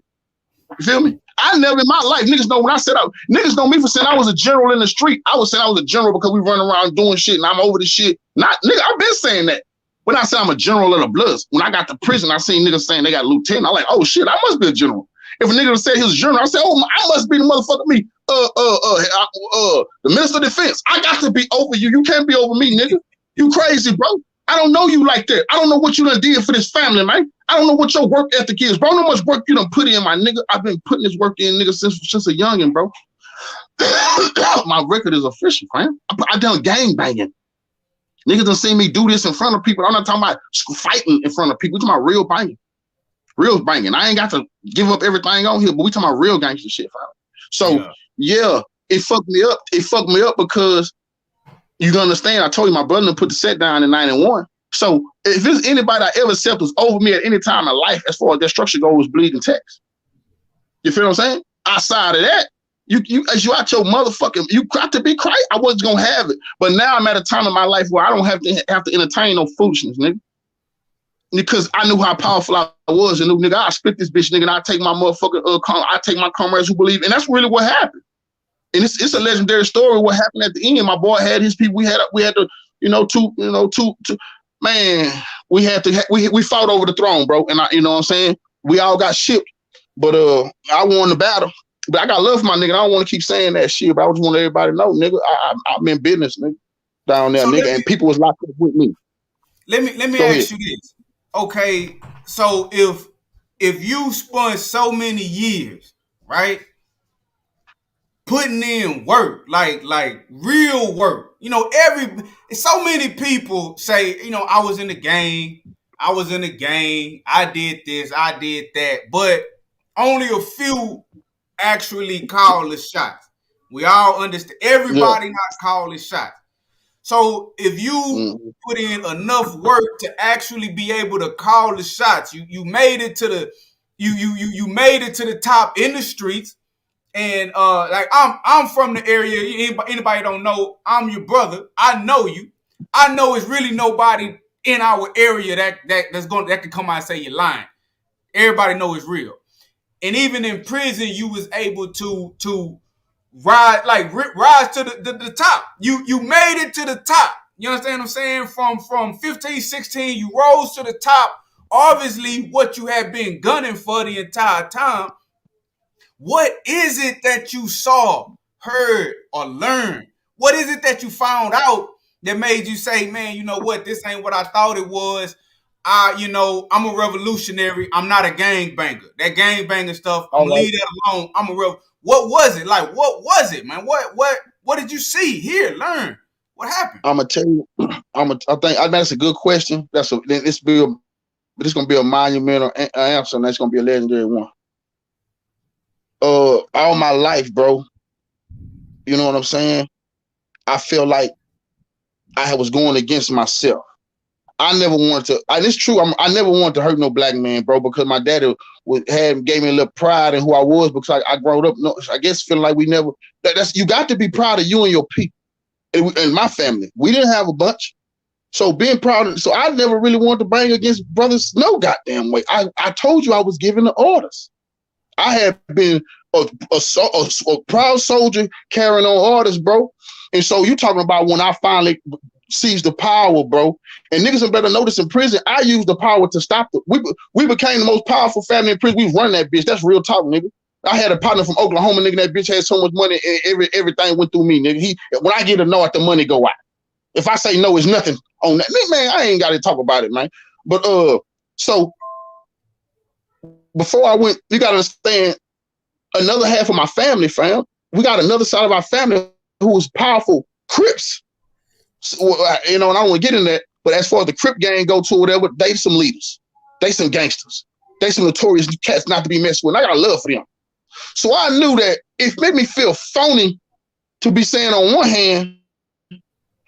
You feel me? I never in my life, niggas know when I said niggas know me for saying I was a general in the street. I was saying I was a general because we run around doing shit and I'm over the shit. Not nigga, I've been saying that. When I said I'm a general of the Bloods, when I got to prison, I seen niggas saying they got lieutenant. I'm like, oh shit, I must be a general. If a nigga said he was a general, I said, oh, I must be the motherfucker me. The Minister of Defense. I got to be over you. You can't be over me, nigga. You crazy, bro. I don't know you like that. I don't know what you done did for this family, man. I don't know what your work ethic is, bro. I don't know how much work you done put in, my nigga. I've been putting this work in, nigga, since a youngin', bro. My record is official, man. I done gang banging. Niggas done seen me do this in front of people. I'm not talking about fighting in front of people. We're talking about real banging. Real banging. I ain't got to give up everything on here, but we talking about real gangster shit, fam. So, yeah, it fucked me up. It fucked me up because you understand, I told you my brother put the set down in 91. So if there's anybody I ever said was over me at any time in life, as far as that structure goes, bleeding text. You feel what I'm saying? Outside of that, you as you out your motherfucking, you got to be crazy. I wasn't gonna have it, but now I'm at a time in my life where I don't have to entertain no foolishness, nigga. Because I knew how powerful I was, and nigga, I split this bitch, nigga, and I take my motherfucking I take my comrades who believe, and that's really what happened. And it's a legendary story. What happened at the end? My boy had his people. We had to, two. Man, we fought over the throne, bro. And you know what I'm saying? We all got shipped, but I won the battle. But I got love for my nigga. I don't want to keep saying that shit, but I just want everybody to know, nigga, I'm in business, nigga, down there, so nigga, and people was locked up with me. Let me ask you this. Okay, so if you spent so many years, right, putting in work, like real work, so many people say, I was in the gang, I did this, I did that, but only a few actually call the shots. We all understand, everybody not calling shots. So if you put in enough work to actually be able to call the shots, you made it to the you made it to the top in the streets. And like I'm from the area. Anybody don't know, I'm your brother. I know you. I know it's really nobody in our area that can come out and say you're lying. Everybody know it's real. And even in prison, you was able to rise to the top. You made it to the top. You understand what I'm saying? From 15, 16, you rose to the top. Obviously, what you have been gunning for the entire time. What is it that you saw, heard, or learned? What is it that you found out that made you say, man, you know what? This ain't what I thought it was. I'm a revolutionary. I'm not a gangbanger. That gangbanger stuff, I'm gonna leave that alone. What was it? Like, what was it, man? What did you see, hear, learn? What happened? I'm gonna tell you. I think that's a good question. It's gonna be a monumental answer, and that's gonna be a legendary one. All my life, bro. You know what I'm saying? I feel like I was going against myself. I never wanted to. And it's true. I never wanted to hurt no black man, bro, because my daddy gave me a little pride in who I was, because I grew up. No, I guess feeling like we never. That's you got to be proud of you and your people. And my family, we didn't have a bunch, so being proud of. So I never really wanted to bang against brothers. No goddamn way. I told you I was giving the orders. I had been a proud soldier carrying on orders, bro. And so you talking about when I finally seized the power, bro. And niggas better notice in prison, I used the power to stop it. We became the most powerful family in prison. We was running that bitch. That's real talk, nigga. I had a partner from Oklahoma, nigga. That bitch had so much money, and everything went through me, nigga. When I get a no, at the money go out. If I say no, it's nothing on that. Man, I ain't got to talk about it, man. But so before I went, you got to understand, another half of my family, fam. We got another side of our family who was powerful Crips. So, you know, and I don't want to get in that, but as far as the Crip gang go to whatever, they some leaders. They some gangsters. They some notorious cats not to be messed with. And I got love for them. So I knew that it made me feel phony to be saying on one hand,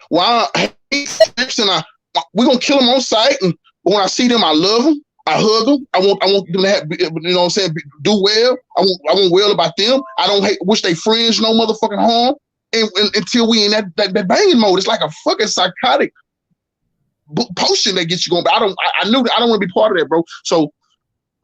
well, I hate Crips and we're going to kill them on sight. And when I see them, I love them. I hug them. I want them to have, you know what I'm saying, do well. I want well about them. I don't wish they friends no motherfucking harm. And until we in that banging mode, it's like a fucking psychotic potion that gets you going. But I knew that I don't want to be part of that, bro. So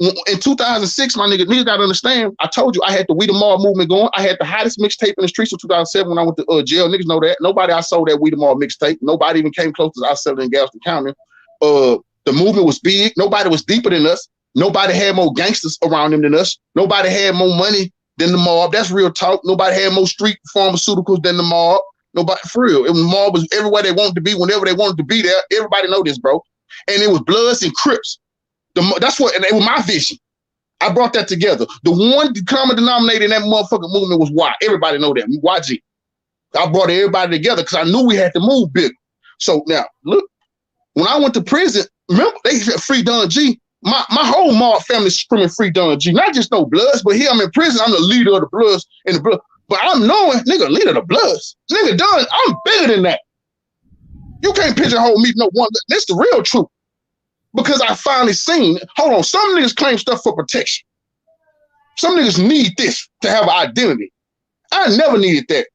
in 2006, my niggas gotta understand. I told you I had the We the Mob movement going. I had the hottest mixtape in the streets of 2007 when I went to jail. Niggas know that. Nobody I sold that We the Mob mixtape. Nobody even came close to I sold it in Galveston County. The movement was big. Nobody was deeper than us. Nobody had more gangsters around them than us. Nobody had more money than the mob. That's real talk. Nobody had more street pharmaceuticals than the mob. Nobody, for real. The mob was everywhere they wanted to be, whenever they wanted to be there. Everybody know this, bro. And it was Bloods and Crips. That's what, and it was my vision. I brought that together. The one common denominator in that motherfucking movement was Y. Everybody know that. YG. I brought everybody together because I knew we had to move big. So now, look, when I went to prison, remember, they said free Don G. My whole mob family screaming free Don G. Not just no Bloods, but here I'm in prison. I'm the leader of the Bloods and the Blood. But I'm knowing, nigga, leader of the Bloods. Nigga, Don, I'm bigger than that. You can't pigeonhole me no one. That's the real truth. Because I finally seen, hold on, some niggas claim stuff for protection. Some niggas need this to have an identity. I never needed that.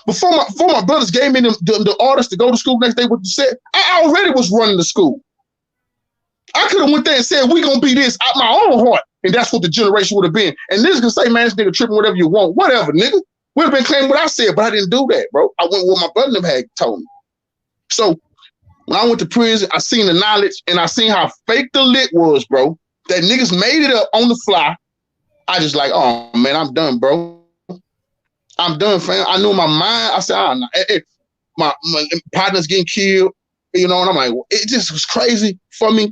Before my brothers gave me the orders to go to school next day with the set, I already was running the school. I could have went there and said, we gonna be this out my own heart. And that's what the generation would have been. And niggas can say, man, this nigga tripping, whatever you want. Whatever, nigga. Would have been claiming what I said, but I didn't do that, bro. I went with what my brother had told me. So when I went to prison, I seen the knowledge and I seen how fake the lit was, bro. That niggas made it up on the fly. I just like, oh man, I'm done, bro. I'm done, fam. I knew in my mind, I said, my partner's getting killed, you know, and I'm like, it just was crazy for me.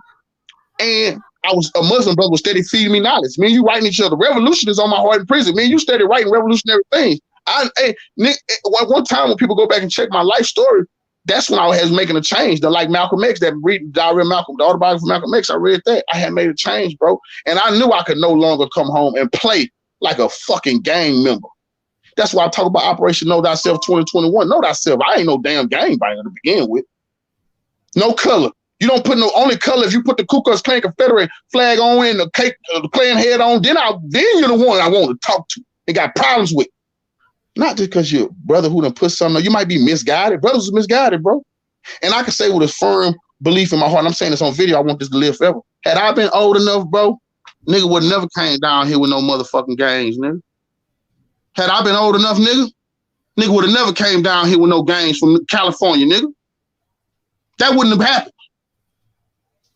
And I was a Muslim brother was steady feeding me knowledge. Me and you writing each other. Revolution is on my heart in prison. Me and you steady writing revolutionary things. One time when people go back and check my life story, that's when I was making a change. Like Malcolm X, that read Diary of Malcolm, the autobiography of Malcolm X, I read that. I had made a change, bro. And I knew I could no longer come home and play like a fucking gang member. That's why I talk about Operation Know Thyself 2021. Know thyself. I ain't no damn gang banger to begin with. No color. You don't put no only color if you put the Ku Klux Klan Confederate flag on and the Klan head on, then you're the one I want to talk to and got problems with. Not just because your brother who done put something, you might be misguided. Brothers are misguided, bro. And I can say with a firm belief in my heart, and I'm saying this on video, I want this to live forever. Had I been old enough, bro, nigga would never came down here with no motherfucking gangs, nigga. Had I been old enough, nigga would have never came down here with no gangs from California, nigga. That wouldn't have happened.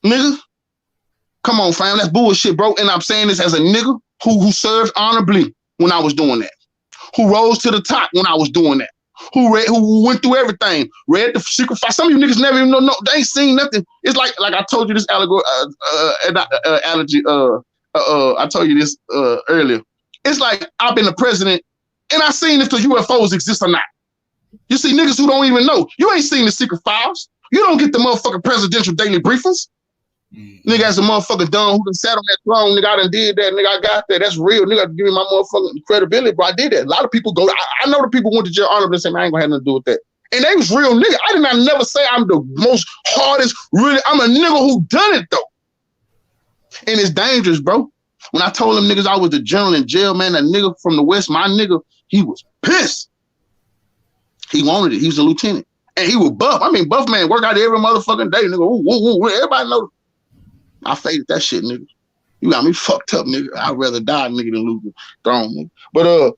Nigga, come on, fam, that's bullshit, bro. And I'm saying this as a nigga who served honorably when I was doing that, who rose to the top when I was doing that, who went through everything, read the secret file. Some of you niggas never even know, they ain't seen nothing. It's like I told you this allegory, I told you this earlier. It's like I've been the president and I seen if the UFOs exist or not. You see niggas who don't even know. You ain't seen the secret files. You don't get the motherfucking presidential daily briefings. Nigga, as a motherfucker done who done sat on that throne, nigga, I done did that, nigga, I got that. That's real. Nigga, give me my motherfucking credibility, bro. I did that. A lot of people go, I know the people went to jail honorably and say, man, I ain't gonna have nothing to do with that. And they was real nigga. I did not never say I'm the most hardest, really. I'm a nigga who done it, though. And it's dangerous, bro. When I told them niggas I was the general in jail, man, that nigga from the West, my nigga, he was pissed. He wanted it. He was a lieutenant. And he was buff. I mean, buff man work out every motherfucking day, nigga. Ooh, everybody know. I faded that shit, nigga. You got me fucked up, nigga. I'd rather die, nigga, than lose the throne, nigga. But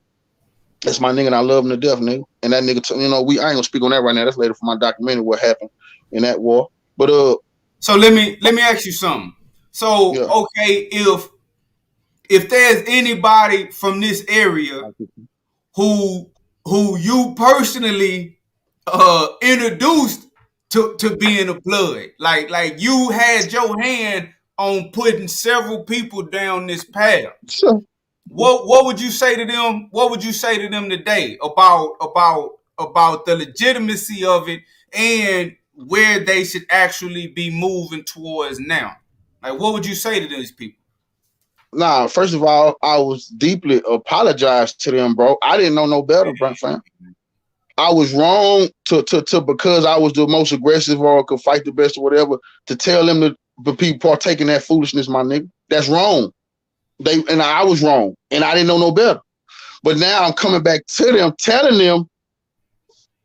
that's my nigga, and I love him to death, nigga. And that nigga, I ain't gonna speak on that right now. That's later for my documentary, what happened in that war. But so let me ask you something. So yeah. Okay, if there's anybody from this area who you personally introduced to being a blood, like you had your hand on putting several people down this path. Sure. What would you say to them? What would you say to them today about the legitimacy of it and where they should actually be moving towards now? Like, what would you say to these people? Nah, first of all, I was deeply apologized to them, bro. I didn't know no better, bro, fam. I was wrong to because I was the most aggressive or could fight the best or whatever, to tell them that the people partaking that foolishness, my nigga. That's wrong. I was wrong, and I didn't know no better. But now I'm coming back to them, telling them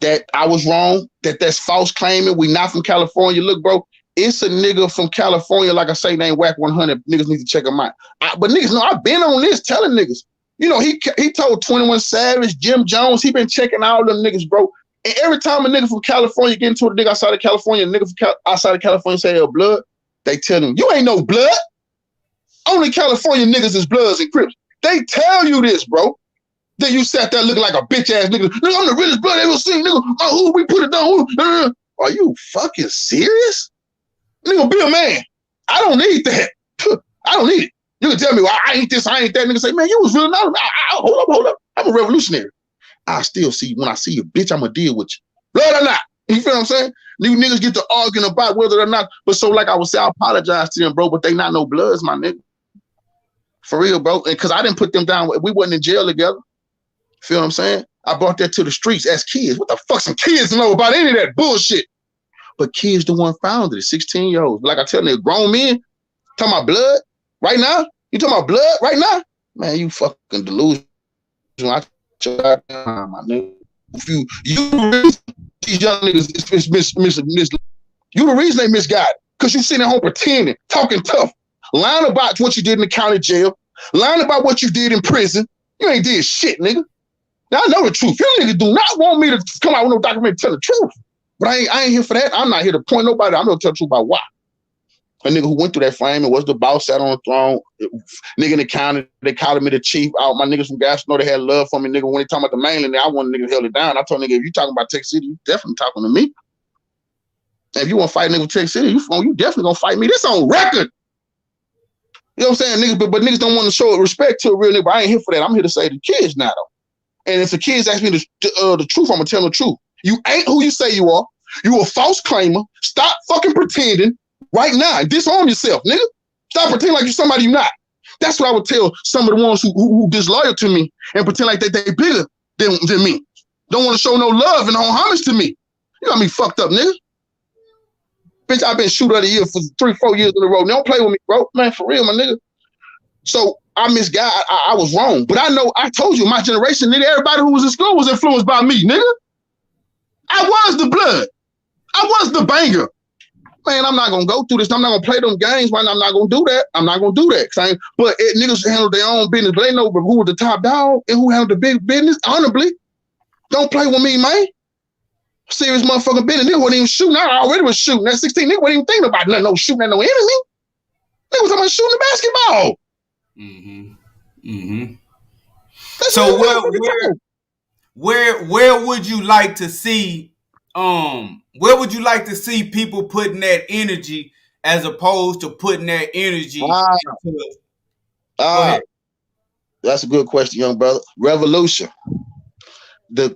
that I was wrong, that's false claiming. We not from California. Look, bro, it's a nigga from California, like I say, named Whack 100. Niggas need to check him out. But niggas know I've been on this telling niggas. You know, he told 21 Savage, Jim Jones, he been checking all them niggas, bro. And every time a nigga from California get into a nigga outside of California, a nigga from outside of California say they're blood, they tell them, you ain't no blood. Only California niggas is Bloods and Crips. They tell you this, bro. Then you sat there looking like a bitch ass nigga. Nigga, I'm the realest blood they ever seen, nigga. Who we put it down? Are you fucking serious? Nigga, be a man. I don't need that. I don't need it. You can tell me, well, I ain't this, I ain't that. Nigga say, man, you was really not. Hold up. I'm a revolutionary. I still see, when I see you, bitch, I'm going to deal with you. Blood or not. You feel what I'm saying? These niggas get to arguing about whether or not. But so, like I would say, I apologize to them, bro, but they not no bloods, my nigga. For real, bro. Because I didn't put them down. We wasn't in jail together. Feel what I'm saying? I brought that to the streets as kids. What the fuck some kids know about any of that bullshit? But kids the one founded it, 16-year-olds. Like I tell them, grown men, talking about blood right now? You talking about blood right now? Man, you fucking delusional. I try, my nigga. If you these young niggas is you the reason they misguided. Because you sitting at home pretending, talking tough, lying about what you did in the county jail, lying about what you did in prison. You ain't did shit, nigga. Now I know the truth. You niggas do not want me to come out with no documentary to tell the truth. But I ain't here for that. I'm not here to point nobody. I'm gonna tell the truth about why. A nigga who went through that frame and was the boss, sat on the throne. Nigga in the county, they called me the chief. All my niggas from Galveston know they had love for me, nigga. When they talking about the mainland, I want niggas held it down. I told nigga, if you talking about Texas City, you definitely talking to me. And if you want to fight nigga with Texas City, you definitely gonna fight me. This on record. You know what I'm saying, niggas? But niggas don't want to show respect to a real nigga. But I ain't here for that. I'm here to say the kids now, though. And if the kids ask me the truth, I'm gonna tell them the truth. You ain't who you say you are. You a false claimer. Stop fucking pretending right now and disarm yourself, nigga. Stop pretending like you're somebody you're not. That's what I would tell some of the ones who disloyal to me and pretend like they bigger than me. Don't want to show no love and no homage to me. You got me fucked up, nigga. Bitch, I've been shooter of the year for 3-4 years in a row. Don't play with me, bro. Man, for real, my nigga. So I misguided. I was wrong. But I know, I told you, my generation, nigga, everybody who was in school was influenced by me, nigga. I was the blood. I was the banger. Man, I'm not going to go through this. I'm not going to play them games, man. I'm not going to do that. I'm not going to do that. But niggas handle their own business. But they know who was the top dog and who handled the big business, honorably. Don't play with me, man. Serious motherfucking business. Nigga wasn't even shooting. I already was shooting. At 16, nigga wasn't even thinking about nothing. No shooting at no enemy. Nigga was talking about shooting the basketball. So where would you like to see where would you like to see people putting that energy as opposed to putting that energy into that's a good question, young brother. Revolution. I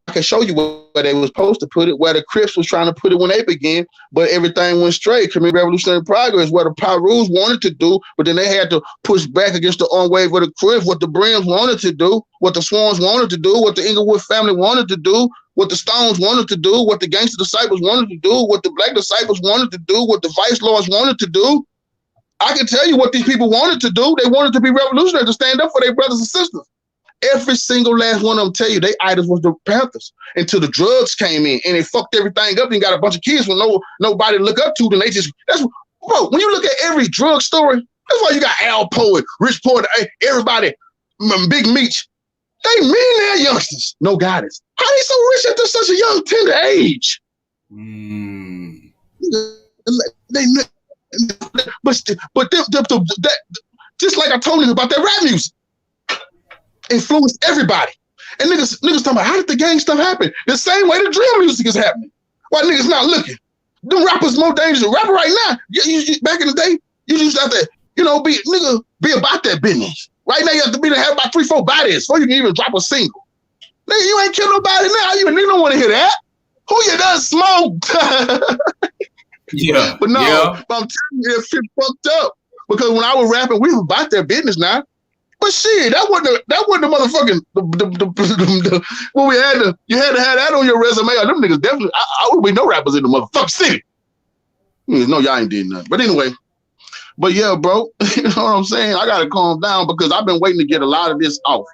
can show you where they was supposed to put it, where the Crips was trying to put it when they began, but everything went straight. Community Revolutionary Progress, where the Pyrus wanted to do, but then they had to push back against the on-wave of the Crips, what the Brims wanted to do, what the Swans wanted to do, what the Inglewood family wanted to do, what the Stones wanted to do, what the Gangster Disciples wanted to do, what the Black Disciples wanted to do, what the Vice Lords wanted to do. I can tell you what these people wanted to do. They wanted to be revolutionary, to stand up for their brothers and sisters. Every single last one of them tell you they idols was the Panthers until the drugs came in and they fucked everything up and got a bunch of kids with nobody to look up to. Then they just, bro, when you look at every drug story, that's why you got Al Poet, Rich Poet, everybody, Big Meech. They millionaire youngsters, no guidance. How they so rich at such a young, tender age? But just like I told you about that rap music, influenced everybody. And niggas talking about, how did the gang stuff happen? The same way the drill music is happening. Why niggas not looking? Them rappers more dangerous than rapper right now. Back in the day, you used to have to, be about that business. Right now, you have to have about 3-4 bodies before you can even drop a single. Nigga, you ain't kill nobody now. You nigga don't want to hear that. Who you done smoked? Yeah. But no, yeah. But I'm telling you, that shit fucked up. Because when I was rapping, we was about that business now. But shit, that wasn't the motherfucking what we had to. You had to have that on your resume. Or them niggas definitely. I would be no rappers in the motherfucking city. No, y'all ain't did nothing. But anyway, but yeah, bro, you know what I'm saying? I gotta calm down because I've been waiting to get a lot of this off.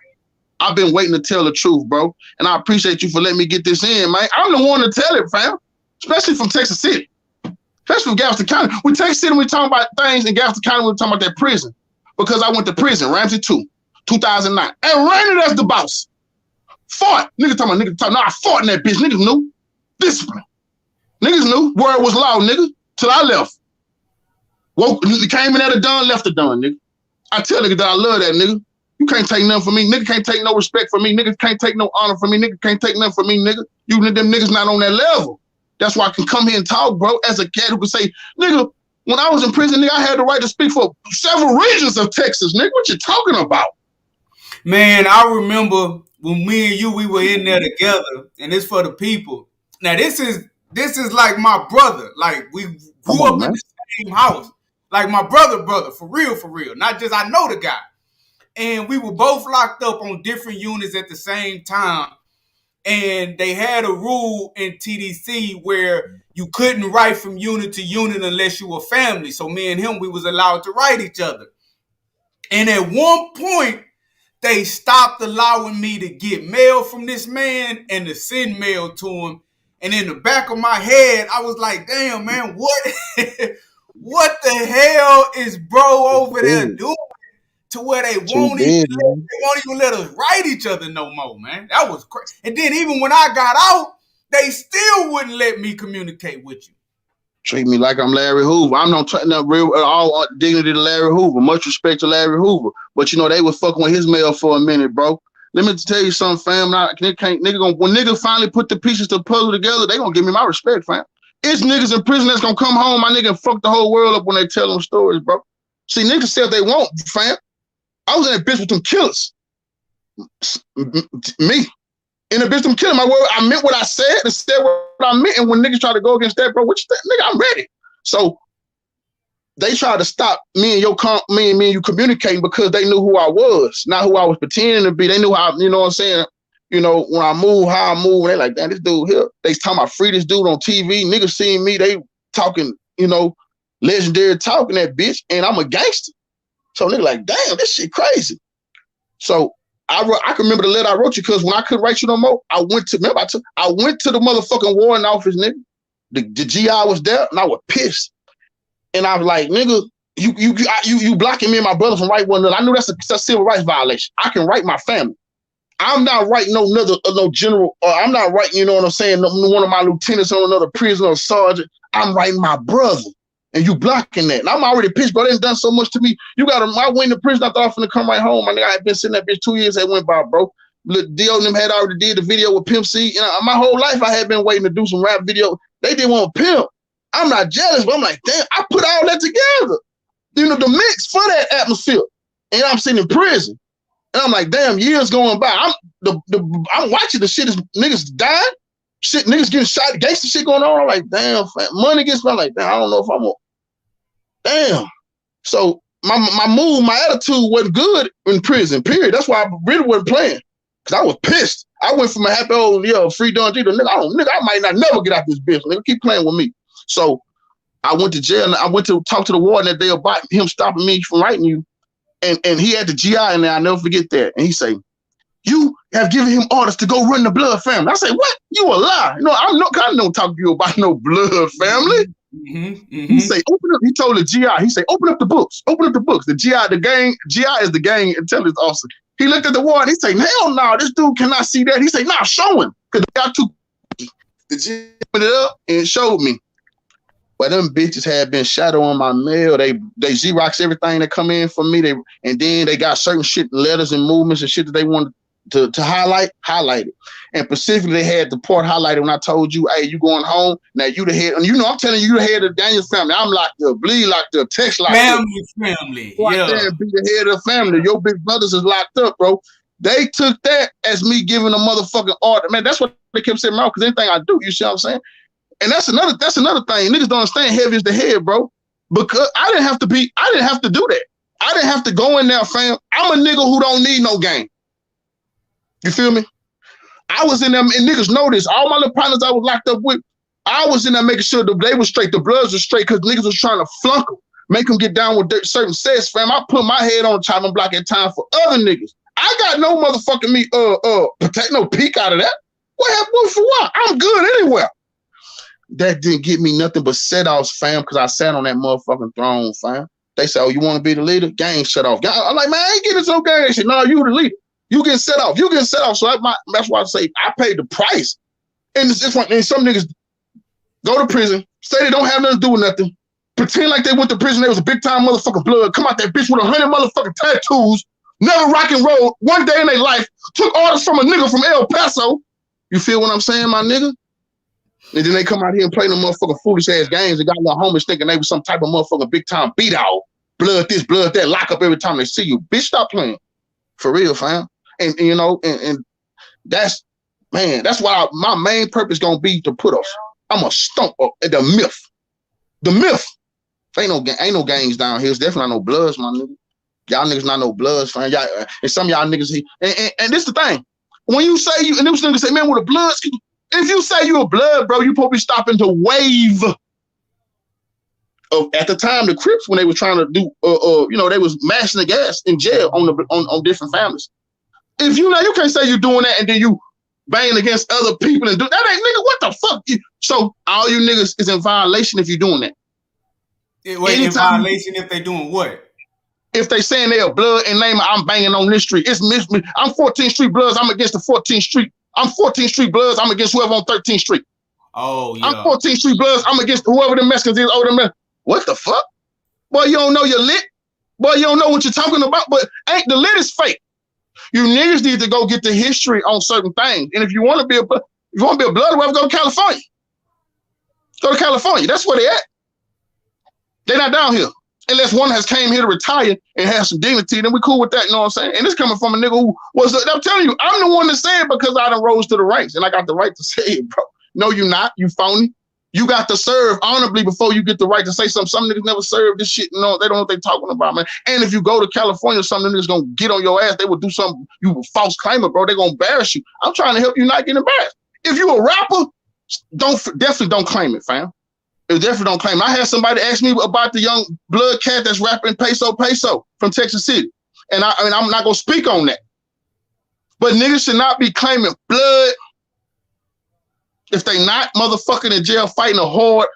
I've been waiting to tell the truth, bro. And I appreciate you for letting me get this in, man. I'm the one to tell it, fam. Especially from Texas City. Especially from Galveston County. We Texas City, we talking about things in Galveston County, we talking about that prison. Because I went to prison, Ramsey 2, 2009. And ran it as the boss. Fought. Niggas talking about, no, I fought in that bitch. Niggas knew. Discipline. Niggas knew. Word was law, nigga. Till I left. Woke, came in at the dawn, left the dawn, nigga. I tell niggas that I love that, nigga. You can't take nothing from me. Nigga can't take no respect from me. Niggas can't take no honor from me. Nigga can't take nothing from me, nigga. You them niggas not on that level. That's why I can come here and talk, bro, as a cat who can say, nigga, when I was in prison, nigga, I had the right to speak for several regions of Texas, nigga. What you talking about? Man, I remember when me and you, we were in there together, and it's for the people. Now, this is like my brother. Like, we grew up in the same house. Like, my brother, for real. Not just I know the guy. And we were both locked up on different units at the same time. And they had a rule in TDC where you couldn't write from unit to unit unless you were family. So me and him, we was allowed to write each other. And at one point, they stopped allowing me to get mail from this man and to send mail to him. And in the back of my head, I was like, damn, man, what the hell is bro over there doing? To where they won't even let us write each other no more, man. That was crazy. And then even when I got out, they still wouldn't let me communicate with you. Treat me like I'm Larry Hoover. I'm not trying to all dignity to Larry Hoover. Much respect to Larry Hoover. But you know they was fucking with his mail for a minute, bro. Let me tell you something, fam. When niggas finally put the pieces to the puzzle together, they gonna give me my respect, fam. It's niggas in prison that's gonna come home, my nigga, and fuck the whole world up when they tell them stories, bro. See, niggas say what they want, fam. I was in that bitch with them killers. Me. In the bitch with them killers. My word, I meant what I said and said what I meant. And when niggas try to go against that, bro, what you think? Nigga, I'm ready. So they tried to stop me and you communicating because they knew who I was, not who I was pretending to be. They knew how, you know what I'm saying? You know, when I move, how I move, and they like, damn, this dude here. They talking about free this dude on TV. Niggas seeing me, they talking, legendary talking that bitch, and I'm a gangster. So nigga like, damn, this shit crazy. So I can remember the letter I wrote you because when I couldn't write you no more, I went to the motherfucking warrant office, nigga. The GI was there, and I was pissed. And I was like, nigga, you blocking me and my brother from writing one another. I knew that's a civil rights violation. I can write my family. I'm not writing no general. I'm not writing, you know what I'm saying, one of my lieutenants on another prison or sergeant. I'm writing my brother. And you blocking that. And I'm already pissed, bro. They done so much to me. I went to prison. I thought I was finna come right home. My nigga, I had been sitting that bitch 2 years that went by, bro. Dio and them had already did the video with Pimp C. My whole life I had been waiting to do some rap video. They didn't want Pimp. I'm not jealous, but I'm like, damn, I put all that together. The mix for that atmosphere. And I'm sitting in prison. And I'm like, damn, years going by. I'm watching the shit is niggas dying, shit niggas getting shot, gangster shit going on. I'm like, damn, money gets me. I'm like, damn, I don't know if I'm damn. So my mood, my attitude wasn't good in prison. Period. That's why I really wasn't playing, cause I was pissed. I went from a happy old free Don G to nigga. I might not never get out this bitch. Nigga, keep playing with me. So I went to jail and I went to talk to the warden that day about him stopping me from writing you. And he had the GI in there. I'll never forget that. And he say, you have given him orders to go run the blood family. I say, what? You a lie. No, I don't talk to you about no blood family. He say, open up. He told the GI, he say, open up the books. Open up the books. The GI, GI is the gang intelligence officer. He looked at the warden. He say, hell no, this dude cannot see that. He say, nah, show him. Because they got two. The GI put it up and showed me. But them bitches had been shadowing my mail. They Xerox everything that come in from me. And then they got certain shit, letters and movements and shit that they wanted to highlight it. And specifically, they had the part highlighted when I told you, hey, you going home. Now you the head. And I'm telling you, the head of Daniel's family. I'm locked up, bleed locked up, text locked up. Family. Go out there and be the head of the family. Your big brothers is locked up, bro. They took that as me giving a motherfucking order. Man, that's what they kept saying, because anything I do, you see what I'm saying? And that's another thing. Niggas don't understand heavy is the head, bro. Because I didn't have to do that. I didn't have to go in there, fam. I'm a nigga who don't need no game. You feel me? I was in there, and niggas know this. All my little partners I was locked up with, I was in there making sure that they were straight, the bloods were straight, because niggas was trying to flunk them, make them get down with certain sets, fam. I put my head on the chopping block at time for other niggas. I got no motherfucking protect no peek out of that. What happened for what? I'm good anywhere. That didn't get me nothing but set-offs, fam, because I sat on that motherfucking throne, fam. They said, oh, you want to be the leader? Gang shut off. I'm like, man, I ain't getting no gang. They said, no, you the leader. You getting set off. You getting set off. So that's why I say I paid the price. And some niggas go to prison, say they don't have nothing to do with nothing, pretend like they went to prison, they was a big-time motherfucking blood, come out that bitch with 100 motherfucking tattoos, never rock and roll one day in their life, took orders from a nigga from El Paso. You feel what I'm saying, my nigga? And then they come out here and play them motherfucking foolish ass games and got little homies thinking they was some type of motherfucking big time beat out. Blood this, blood that, lock up every time they see you. Bitch, stop playing. For real, fam. And that's, man, that's why my main purpose gonna be to put us. I'm a stump of the myth. The myth. Ain't no gangs down here. It's definitely not no bloods, my nigga. Y'all niggas not no bloods, fam. Y'all, and some of y'all niggas here. And this the thing. When you say and them niggas say, man, with the bloods, if you say you a blood, bro, you probably stopping to wave. At the time, the Crips, when they were trying to do, they was mashing the gas in jail on different families. If you can't say you're doing that and then you banging against other people and do that, ain't nigga. What the fuck? So all you niggas is in violation if you're doing that. Wait, in violation if they doing what? If they saying they a blood and name I'm banging on this street, it's me. I'm 14th Street Bloods. I'm against the 14th Street. I'm 14th Street Bloods. I'm against whoever on 13th Street. Oh, yeah. I'm 14th Street Bloods. I'm against whoever the Mexicans is. What the fuck? Boy, you don't know you're lit. Boy, you don't know what you're talking about. But ain't the lit is fake. You niggas need to go get the history on certain things. And if you want to be a blood, go to California. Go to California. That's where they at. They're not down here. Unless one has came here to retire and have some dignity, then we cool with that, you know what I'm saying? And it's coming from a nigga who I'm telling you, I'm the one to say it because I done rose to the ranks and I got the right to say it, bro. No, you not. You phony. You got to serve honorably before you get the right to say something. Some niggas never serve this shit. No, they don't know what they talking about, man. And if you go to California, some niggas gonna get on your ass. They will do something, you false claimer, bro. They gonna embarrass you. I'm trying to help you not get embarrassed. If you a rapper, definitely don't claim it, fam. Definitely don't claim it. I had somebody ask me about the young blood cat that's rapping Peso from Texas City. And I'm not gonna speak on that. But niggas should not be claiming blood if they not motherfucking in jail fighting a horde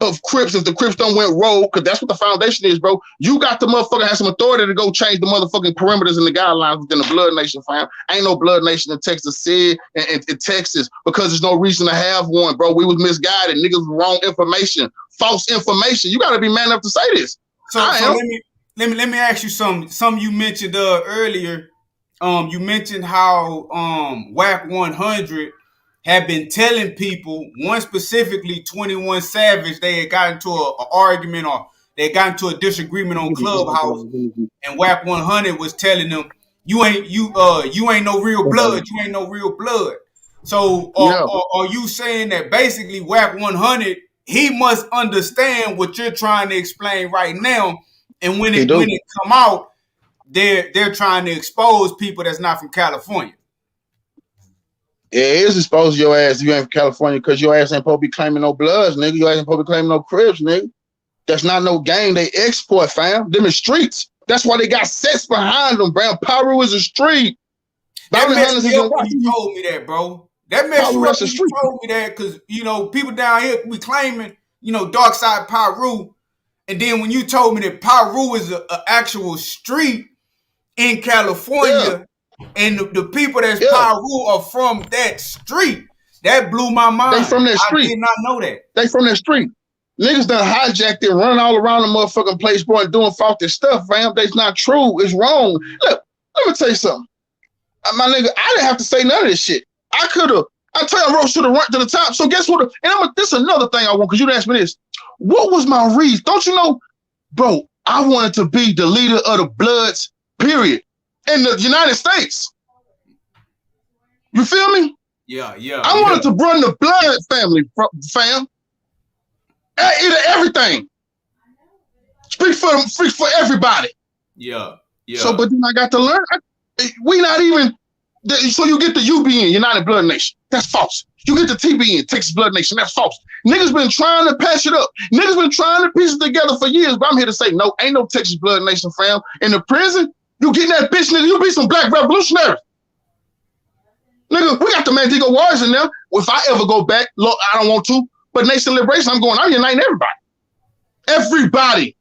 of Crips. If the Crips don't went rogue, because that's what the foundation is, bro. You got the motherfucker have some authority to go change the motherfucking perimeters and the guidelines within the Blood Nation, fam. Ain't no Blood Nation in Texas City and in Texas because there's no reason to have one, bro. We was misguided. Niggas with wrong information, false information. You got to be man enough to say this. So let me ask you something. Something you mentioned earlier. You mentioned how WAC 100 had been telling people, one specifically 21 Savage, they had gotten into an argument or they had gotten into a disagreement on Clubhouse, and WAC 100 was telling them, You ain't no real blood. You ain't no real blood. So Yeah, are you saying that basically WAC 100, he must understand what you're trying to explain right now, and when he do. it come out, they're trying to expose people that's not from California. It is exposed your ass if you ain't from California because your ass ain't supposed to be claiming no bloods, nigga. Your ass ain't supposed to be claiming no cribs, nigga. That's not no game they export, fam. Them is streets. That's why they got sets behind them, bro. Paru is a street. That Bounty messed hunters me is in up when you Washington. told me that, bro. That messed Paru, you up that's a when you street. told me that, because people down here we claiming dark side Paru, and then when you told me that Paru is a actual street in Yeah, California, and the people that's yeah. Paru are from that street, that blew my They mind. from that I street. did not know that. They from that street. Niggas done hijacked it, running all around the motherfucking place, boy, and doing faulty stuff, fam. That's not true. It's wrong. Look, let me tell you something. My nigga, I didn't have to say none of this shit. I could have. I tell you, I rose to the run to the top. So guess what? And this is another thing I want, because you asked me this. What was my reason? Don't you know, bro? I wanted to be the leader of the Bloods, period, in the United States. You feel me? Yeah. I wanted to run the Blood family, fam. Everything. Speak for everybody. Yeah. So, but then I got to learn. We not even. So you get the UBN, United Blood Nation. That's false. You get the TBN, Texas Blood Nation. That's false. Niggas been trying to patch it up. Niggas been trying to piece it together for years. But I'm here to say, no, ain't no Texas Blood Nation, fam. In the prison, you getting that bitch, nigga. You be some black revolutionaries. Nigga, we got the Mandingo Warriors in there. If I ever go back, look, I don't want to. But Nation Liberation, I'm uniting everybody. Everybody.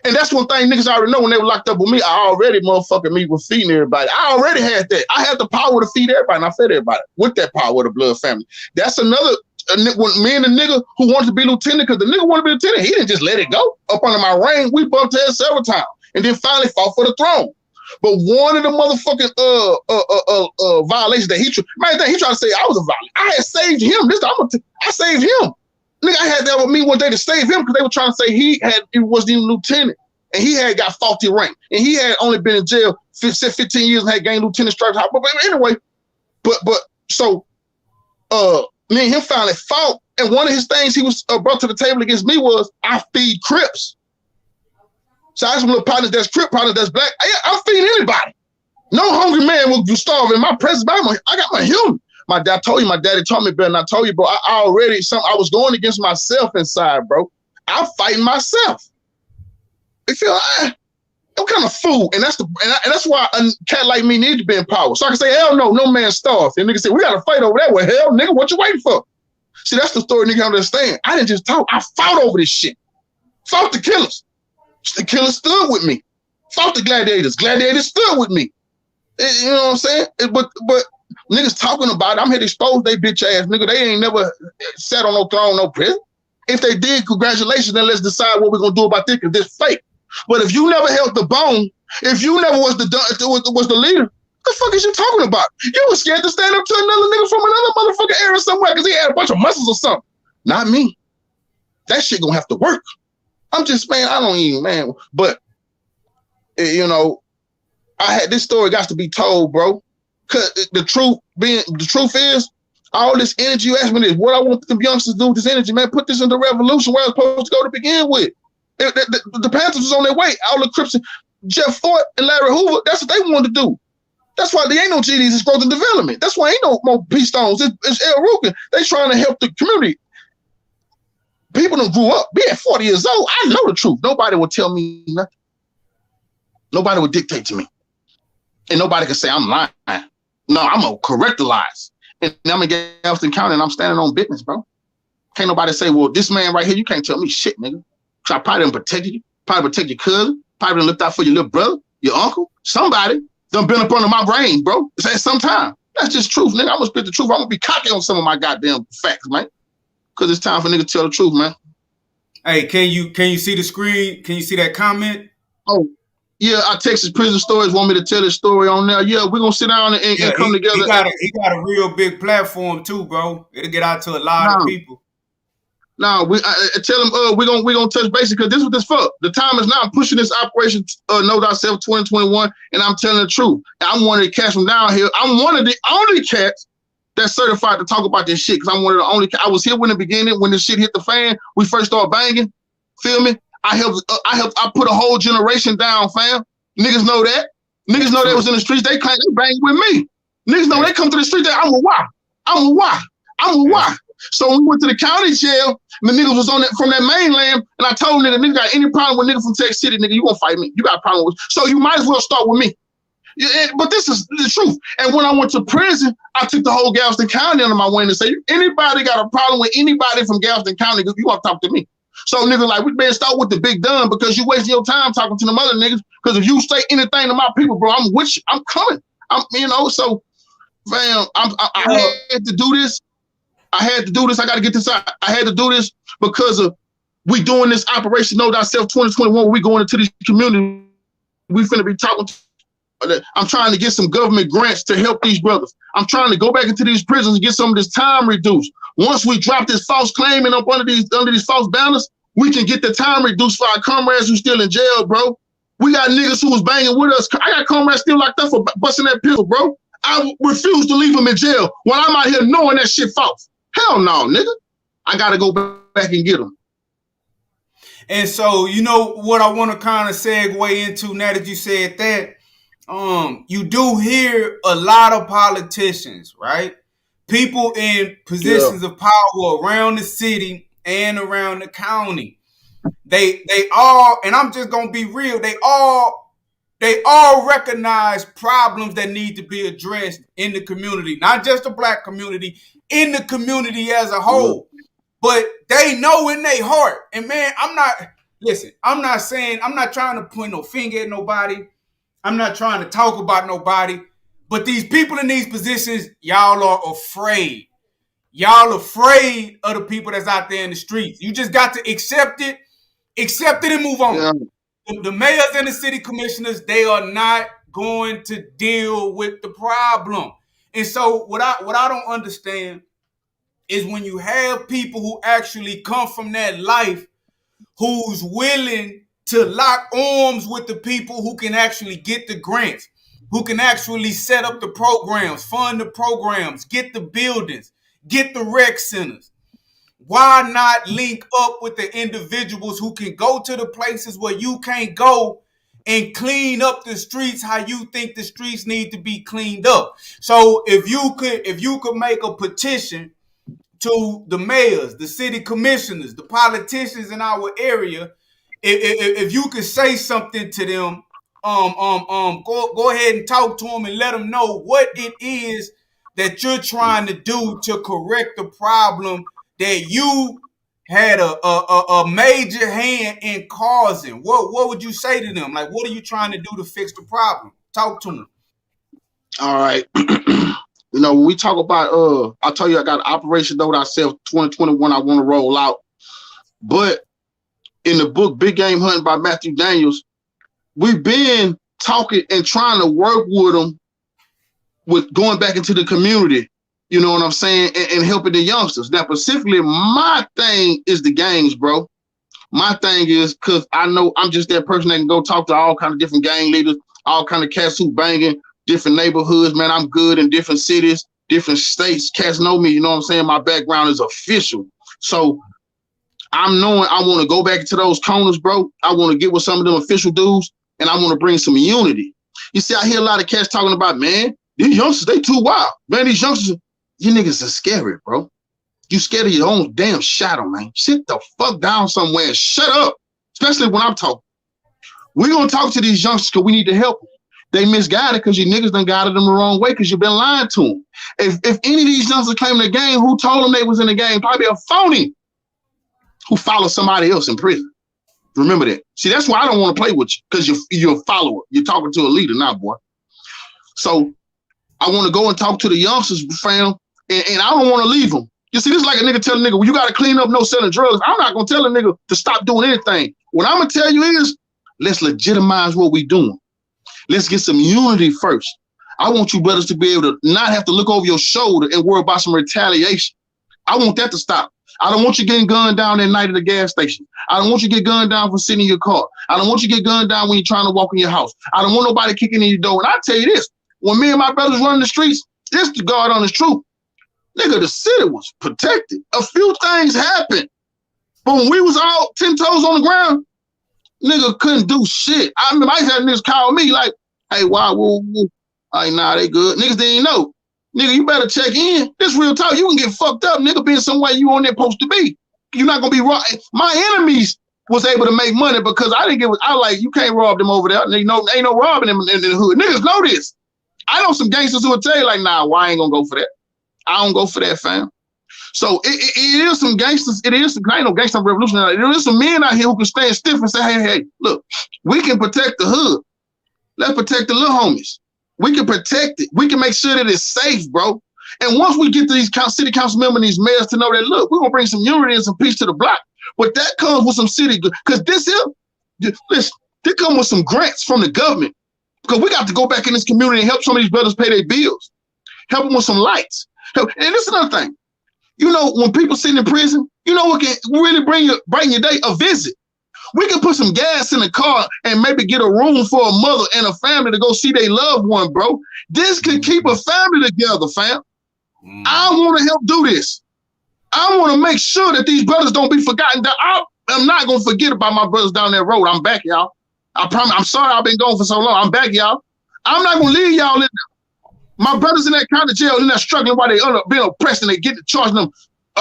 And that's one thing niggas already know. When they were locked up with me, I already motherfucking me was feeding everybody. I already had that. I had the power to feed everybody, and I fed everybody with that power of the Blood family. That's another, me and the nigga who wanted to be lieutenant, because the nigga wanted to be lieutenant, he didn't just let it go. Up under my reign, we bumped heads several times, and then finally fought for the throne. But one of the motherfucking violations that he tried to say I was a violation. I had saved him. I saved him. Nigga, I had that with me one day to save him, because they were trying to say he wasn't even lieutenant, and he had got faulty rank, and he had only been in jail 15 years and had gained lieutenant stripes. But anyway, so me and him finally fought, and one of his things he was brought to the table against me was I feed Crips. So I have some little partners that's Crip partners that's black. I'm feeding anybody. No hungry man will starve in my presence. I got my human. My daddy taught me better than I told you, bro. I was going against myself inside, bro. I'm fighting myself. You feel I'm kind of fool, and that's why a cat like me need to be in power. So I can say, hell no man starved. And nigga say, we gotta fight over that. Well, hell, nigga, what you waiting for? See, that's the story nigga understand. I didn't just talk. I fought over this shit. Fought the killers. The killers stood with me. Fought the gladiators. Gladiators stood with me. You know what I'm saying? But niggas talking about it, I'm here to expose they bitch ass nigga. They ain't never sat on no throne, no prison. If they did, congratulations, then let's decide what we're gonna do about this, because this fake. But if you never held the bone, if you never was the leader, the fuck is you talking about? You was scared to stand up to another nigga from another motherfucking era somewhere because he had a bunch of muscles or something. Not me. That shit gonna have to work. I'm just, man, I don't even, man. But, I had this story got to be told, bro. Cause the truth is, all this energy, you asked me this, what I want the youngsters to do with this energy, man, put this in the revolution where it's supposed to go to begin with. The Panthers was on their way. All the Crips, Jeff Fort and Larry Hoover, that's what they wanted to do. That's why there ain't no GDs, it's growth and development. That's why ain't no more P Stones. It's El Rukin. They trying to help the community. People done grew up. Being 40 years old, I know the truth. Nobody will tell me nothing. Nobody will dictate to me. And nobody can say I'm lying. No, I'm going to correct the lies. And I'm in Galveston County and I'm standing on business, bro. Can't nobody say, well, this man right here, you can't tell me shit, nigga. So I probably done protected you. Probably protect your cousin. Probably done looked out for your little brother, your uncle. Somebody done been up under my brain, bro. At some time. That's just truth, nigga. I'm going to spit the truth. I'm going to be cocky on some of my goddamn facts, man. Because it's time for nigga to tell the truth, man. Hey, can you see the screen? Can you see that comment? Oh, yeah, our Texas prison stories want me to tell this story on there. Yeah, we're going to sit down and come together. He got a real big platform too, bro. It'll get out to a lot of people. Now I tell them we gonna touch base because this is what this for. The time is now. I'm pushing this operation Know Thyself 2021, and I'm telling the truth. I'm one of the cats from down here. I'm one of the only cats that's certified to talk about this shit because I'm one of the only. I was here when the beginning when this shit hit the fan. We first started banging. Feel me? I put a whole generation down, fam. Niggas know that. Niggas know they was in the streets. They claim they banged with me. Niggas know they come to the street. I'm a why. So when we went to the county jail, the niggas was on that from that mainland, and I told nigga got any problem with nigga from Texas City, nigga, you gonna fight me. You got a problem with, so you might as well start with me. Yeah, but this is the truth. And when I went to prison, I took the whole Galveston County under my wing and say, anybody got a problem with anybody from Galveston County, you want to talk to me. So niggas like, we better start with the big done because you wasting your time talking to them other niggas. Because if you say anything to my people, bro, I'm with you. I'm coming. So fam, I had to do this. I got to get this out. I had to do this because of we doing this Operation Know Thyself 2021. We going into this community. We finna be talking. I'm trying to get some government grants to help these brothers. I'm trying to go back into these prisons and get some of this time reduced. Once we drop this false claiming up under these false banners, we can get the time reduced for our comrades who still in jail, bro. We got niggas who was banging with us. I got comrades still locked up for busting that pistol, bro. I refuse to leave them in jail while I'm out here knowing that shit false. Hell no, nigga. I got to go back and get them. And so, you know what I want to kind of segue into now that you said that, you do hear a lot of politicians, right? People in positions of power around the city and around the county. They all, and I'm just gonna be real, they all recognize problems that need to be addressed in the community, not just the black community, in the community as a whole. But they know in their heart, and man, I'm not trying to point no finger at nobody. I'm not trying to talk about nobody, but these people in these positions, y'all are afraid. Y'all afraid of the people that's out there in the streets. You just got to accept it and move on. Yeah. The mayors and the city commissioners, they are not going to deal with the problem. And so what I don't understand is when you have people who actually come from that life, who's willing to lock arms with the people who can actually get the grants, who can actually set up the programs, fund the programs, get the buildings, get the rec centers. Why not link up with the individuals who can go to the places where you can't go and clean up the streets how you think the streets need to be cleaned up? So if you could make a petition to the mayors, the city commissioners, the politicians in our area, if you could say something to them, go ahead and talk to them and let them know what it is that you're trying to do to correct the problem that you had a major hand in causing. What would you say to them? Like, what are you trying to do to fix the problem? Talk to them. All right. You know, when we talk about, I tell you, I got Operation Know Thyself 2021 I want to roll out. But in the book Big Game Hunting by Matthew Daniels, we've been talking and trying to work with them with going back into the community, you know what I'm saying, and helping the youngsters. Now, specifically, my thing is the gangs, bro. My thing is, because I know I'm just that person that can go talk to all kind of different gang leaders, all kind of cats who banging, different neighborhoods, man. I'm good in different cities, different states. Cats know me, you know what I'm saying? My background is official. So I'm knowing I want to go back into those corners, bro. I want to get with some of them official dudes, and I want to bring some unity. You see, I hear a lot of cats talking about, man, these youngsters, they too wild. Man, these youngsters, you niggas are scary, bro. You scared of your own damn shadow, man. Sit the fuck down somewhere and shut up, especially when I'm talking. We're going to talk to these youngsters because we need to help them. They misguided because you niggas done guided them the wrong way because you've been lying to them. If any of these youngsters claim the game, who told them they was in the game? Probably a phony who followed somebody else in prison. Remember that. See, that's why I don't want to play with you, because you're a follower. You're talking to a leader now, boy. So I want to go and talk to the youngsters, fam, and I don't want to leave them. You see, this is like a nigga telling a nigga, well, you got to clean up, no selling drugs. I'm not going to tell a nigga to stop doing anything. What I'm going to tell you is, let's legitimize what we doing. Let's get some unity first. I want you brothers to be able to not have to look over your shoulder and worry about some retaliation. I want that to stop. I don't want you getting gunned down that night at the gas station. I don't want you to get gunned down for sitting in your car. I don't want you to get gunned down when you're trying to walk in your house. I don't want nobody kicking in your door. And I tell you this, when me and my brothers running the streets, this the God on his truth. Nigga, the city was protected. A few things happened. But when we was all 10 toes on the ground, nigga couldn't do shit. I remember I had niggas call me like, hey, why, woo. Like, nah, they good. Niggas didn't know. Nigga, you better check in. This real talk. You can get fucked up, nigga, being somewhere you on there supposed to be. You're not gonna be robbed. My enemies was able to make money because I didn't give I like, you can't rob them over there. Ain't no robbing them in the hood. Niggas know this. I know some gangsters who will tell you like, nah, why I ain't gonna go for that? I don't go for that, fam. So it is some gangsters. It is some, I ain't no gangster revolutionary. There is some men out here who can stand stiff and say, hey, look, we can protect the hood. Let's protect the little homies. We can protect it. We can make sure that it's safe, bro. And once we get to these city council members and these mayors to know that, look, we're going to bring some unity and some peace to the block. But that comes with some city, because this comes with some grants from the government. Because we got to go back in this community and help some of these brothers pay their bills. Help them with some lights. And this is another thing. You know, when people sit in prison, you know what can really bring your day? A visit. We can put some gas in the car and maybe get a room for a mother and a family to go see their loved one, bro. This can keep a family together, fam. I want to help do this. I want to make sure that these brothers don't be forgotten. I'm not going to forget about my brothers down that road. I'm back, y'all. I promise. I'm sorry I've been gone for so long. I'm back, y'all. I'm not going to leave y'all in there. My brothers in that county jail, in there struggling while they being oppressed and they get to charging them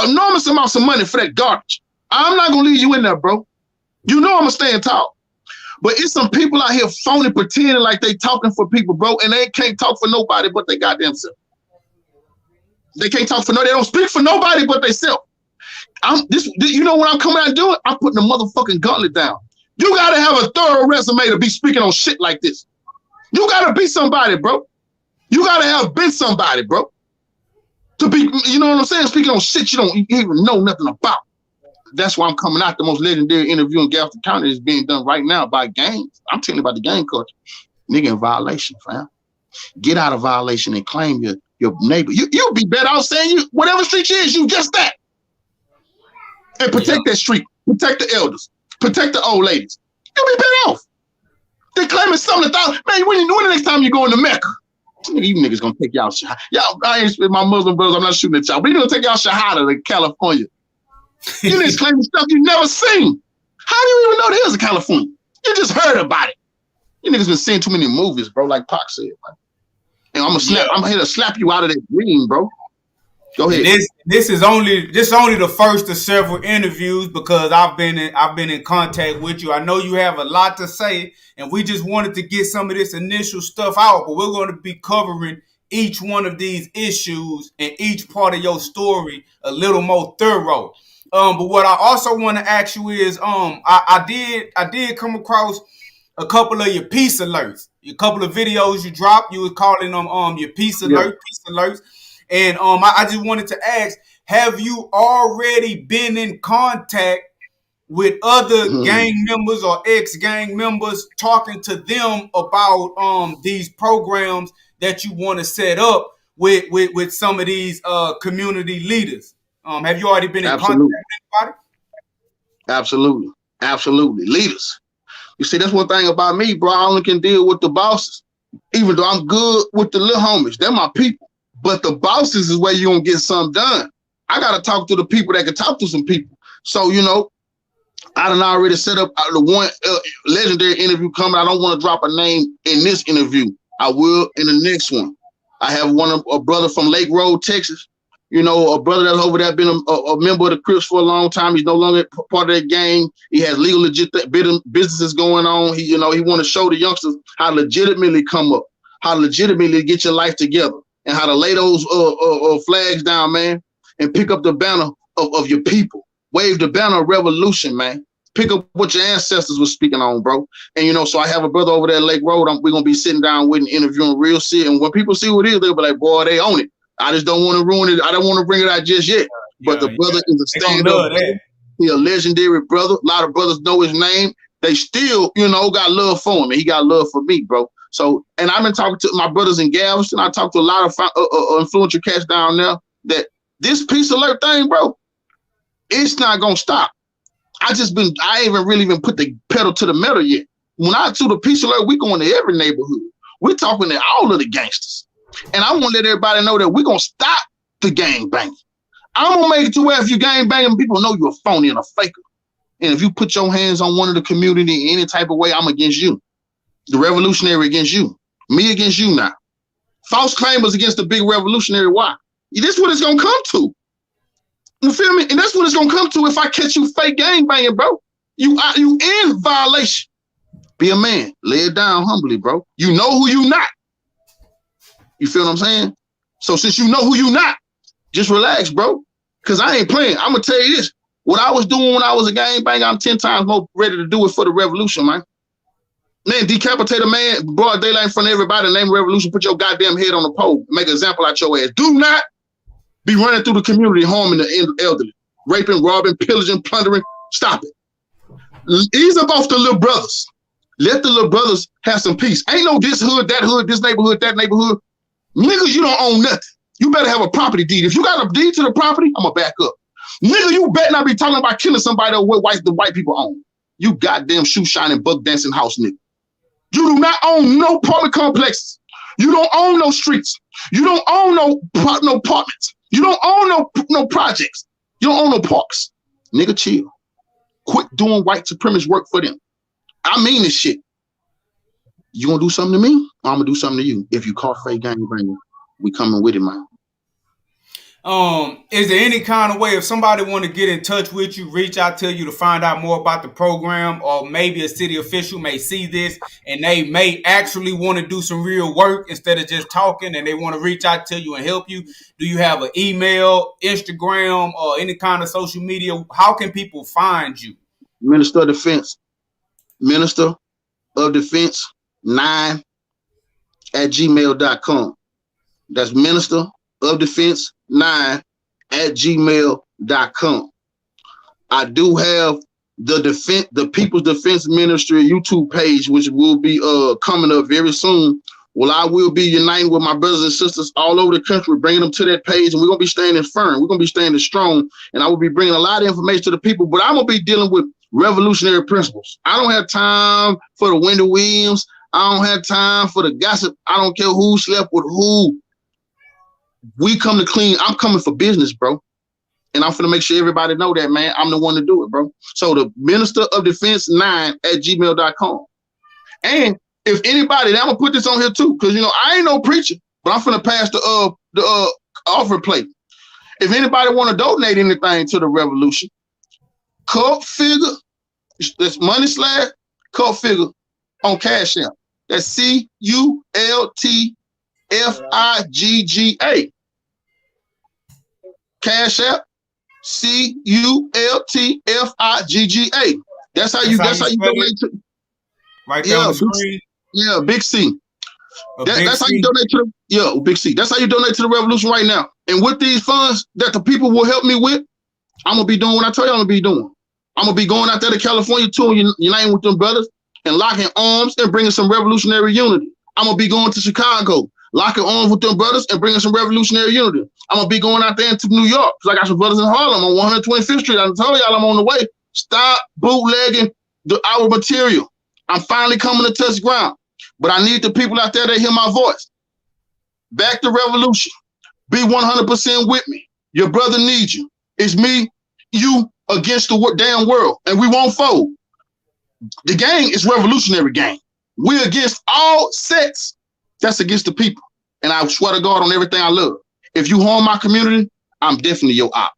enormous amounts of money for that garbage. I'm not going to leave you in there, bro. You know I'm going to stand tall. But it's some people out here phony pretending like they talking for people, bro, and they can't talk for nobody but they goddamn self. They can't talk for they don't speak for nobody but they self. You know what I'm coming out and doing? I'm putting the motherfucking gauntlet down. You got to have a thorough resume to be speaking on shit like this. You got to be somebody, bro. You got to have been somebody, bro. To be, you know what I'm saying? Speaking on shit you don't even know nothing about. That's why I'm coming out. The most legendary interview in Galveston County is being done right now by gangs. I'm telling you about the gang culture. Nigga in violation, fam. Get out of violation and claim your neighbor. You'll be better off saying you, whatever street you is, you just that. And protect that street. Protect the elders. Protect the old ladies. You'll be better off. They claiming something about, man, when the next time you go into Mecca? You niggas gonna take y'all shahada. Y'all, I ain't with my Muslim brothers, I'm not shooting at y'all. But you gonna take y'all shahada to California. You niggas claiming stuff you never seen. How do you even know there's a California? You just heard about it. You niggas been seeing too many movies, bro, like Pac said, man. And I'm here to slap you out of that dream, bro. Go ahead. This is only the first of several interviews because I've been in contact with you. I know you have a lot to say, and we just wanted to get some of this initial stuff out, but we're going to be covering each one of these issues and each part of your story a little more thorough. But what I also want to ask you is, I did come across a couple of your peace alerts, a couple of videos you dropped. You was calling them your peace alerts. And I just wanted to ask, have you already been in contact with other gang members or ex-gang members, talking to them about these programs that you want to set up with some of these community leaders? Have you already been in contact with anybody? Absolutely. Leaders. You see, that's one thing about me, bro. I only can deal with the bosses. Even though I'm good with the little homies. They're my people. But the bosses is where you're going to get something done. I got to talk to the people that can talk to some people. So, you know, I done already set up the one legendary interview coming. I don't want to drop a name in this interview. I will in the next one. I have a brother from Lake Road, Texas. You know, a brother that's over there been a member of the Crips for a long time. He's no longer part of that gang. He has legal legit businesses going on. He want to show the youngsters how to legitimately come up, how to legitimately get your life together, and how to lay those flags down, man, and pick up the banner of your people. Wave the banner of revolution, man. Pick up what your ancestors were speaking on, bro. And, you know, so I have a brother over there at Lake Road. We're going to be sitting down with and interviewing real shit. And when people see what it is, they'll be like, boy, they own it. I just don't want to ruin it. I don't want to bring it out just yet. But the brother is a stand-up. He's a legendary brother. A lot of brothers know his name. They still, you know, got love for him. And he got love for me, bro. So, and I've been talking to my brothers in Galveston. I talked to a lot of influential cats down there that this peace alert thing, bro, it's not gonna stop. I ain't really even put the pedal to the metal yet. When I do the peace alert, we going to every neighborhood. We're talking to all of the gangsters. And I want to let everybody know that we're going to stop the gang banging. I'm going to make it to where if you gang banging, people know you're a phony and a faker. And if you put your hands on one of the community in any type of way, I'm against you. The revolutionary against you. Me against you now. False claimers against the big revolutionary. Why? This is what it's going to come to. You feel me? And that's what it's going to come to if I catch you fake gang banging, bro. You in violation. Be a man. Lay it down humbly, bro. You know who you not. You feel what I'm saying? So since you know who you not, just relax, bro. Because I ain't playing. I'm going to tell you this. What I was doing when I was a gang banger, I'm 10 times more ready to do it for the revolution, man. Man, decapitate a man, broad daylight in front of everybody, name revolution, put your goddamn head on the pole, make an example out your ass. Do not be running through the community, harming the elderly, raping, robbing, pillaging, plundering. Stop it. Ease up off the little brothers. Let the little brothers have some peace. Ain't no this hood, this neighborhood, that neighborhood. Niggas, you don't own nothing. You better have a property deed. If you got a deed to the property, I'm going to back up. Nigga, you better not be talking about killing somebody that the white people own. You goddamn shoe shining, buck dancing house nigga. You do not own no apartment complexes. You don't own no streets. You don't own no apartments. You don't own no projects. You don't own no parks. Nigga, chill. Quit doing white supremacist work for them. I mean this shit. You gonna do something to me? Or I'm gonna do something to you. If you call fake gang banging, we coming with it, man. Is there any kind of way if somebody want to get in touch with you, reach out to you to find out more about the program, or maybe a city official may see this and they may actually want to do some real work instead of just talking, and they want to reach out to you and help you? Do you have an email, Instagram, or any kind of social media? How can people find you? Minister of Defense 9 at gmail.com. That's Minister of Defense 9 at gmail.com. I do have the People's Defense Ministry YouTube page, which will be coming up very soon. Well, I will be uniting with my brothers and sisters all over the country, bringing them to that page, and we're going to be standing firm. We're going to be standing strong, and I will be bringing a lot of information to the people, but I'm going to be dealing with revolutionary principles. I don't have time for the Wendy Williams. I don't have time for the gossip. I don't care who slept with who. We come to clean. I'm coming for business, bro. And I'm going to make sure everybody know that, man. I'm the one to do it, bro. So the Minister of Defense 9 at gmail.com. And if anybody, I'm going to put this on here too, because, I ain't no preacher, but I'm going to pass the offering plate. If anybody want to donate anything to the revolution, cult figure, that's money slash cult figure on Cash App. That's CULTFIGGA. Cash App, CULTFIGGA. That's how you donate to. Right there on the screen. Yeah, Big C. That's how you donate to Big C. That's how you donate to the revolution right now. And with these funds that the people will help me with, I'm gonna be doing what I tell you I'm gonna be doing. I'm gonna be going out there to California too, and uniting with them brothers and locking arms and bringing some revolutionary unity. I'm gonna be going to Chicago, locking arms with them brothers and bringing some revolutionary unity. I'm gonna be going out there into New York because I got some brothers in Harlem on 125th Street. I told y'all I'm on the way. Stop bootlegging our material. I'm finally coming to touch ground, but I need the people out there that hear my voice. Back to revolution. Be 100% with me. Your brother needs you. It's me, you against the damn world, and we won't fold. The gang is revolutionary gang. We're against all sects. That's against the people. And I swear to God on everything I love. If you harm my community, I'm definitely your op.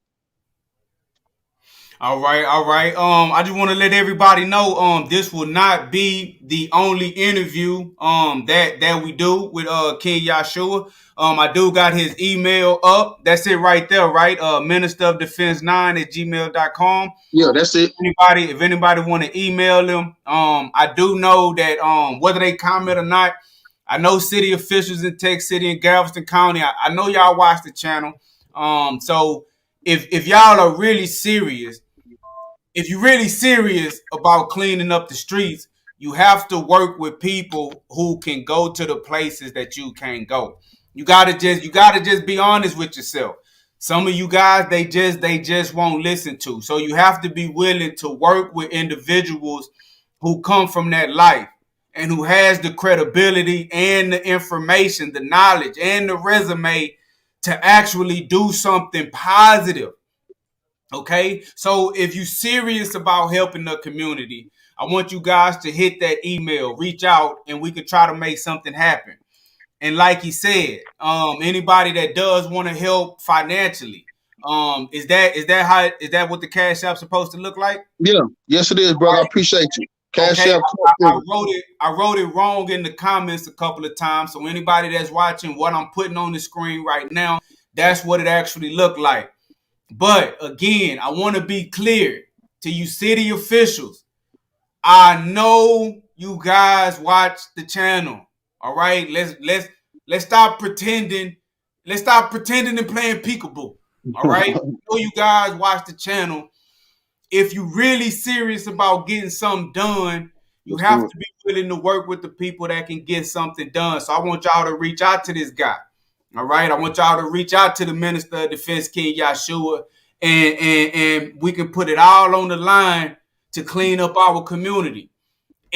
All right. I just want to let everybody know this will not be the only interview that we do with King Yahshua. I do got his email up. That's it right there, right? Minister of Defense 9 at gmail.com. Yeah, that's it. If anybody want to email him, I do know that whether they comment or not, I know city officials in Tech City and Galveston County. I know y'all watch the channel. So if y'all are really serious, if you're really serious about cleaning up the streets, you have to work with people who can go to the places that you can't go. You gotta just be honest with yourself. Some of you guys, they just won't listen to. So you have to be willing to work with individuals who come from that life and who has the credibility and the information, the knowledge and the resume to actually do something positive. Okay, so if you're serious about helping the community, I want you guys to hit that email, reach out, and we can try to make something happen. And like he said, anybody that does want to help financially, is that what the cash app's supposed to look like? Yeah, yes it is, brother. I appreciate you. Cash Okay, App. I wrote it wrong in the comments a couple of times. So anybody that's watching what I'm putting on the screen right now, that's what it actually looked like. But again, I want to be clear to you city officials. I know you guys watch the channel. All right, let's stop pretending. Let's stop pretending and playing peekaboo. All right, I know you guys watch the channel. If you're really serious about getting something done, you Let's have do it. to be willing to work with the people that can get something done. So I want y'all to reach out to this guy. All right, I want y'all to reach out to the Minister of Defense, King Yahshua, and we can put it all on the line to clean up our community.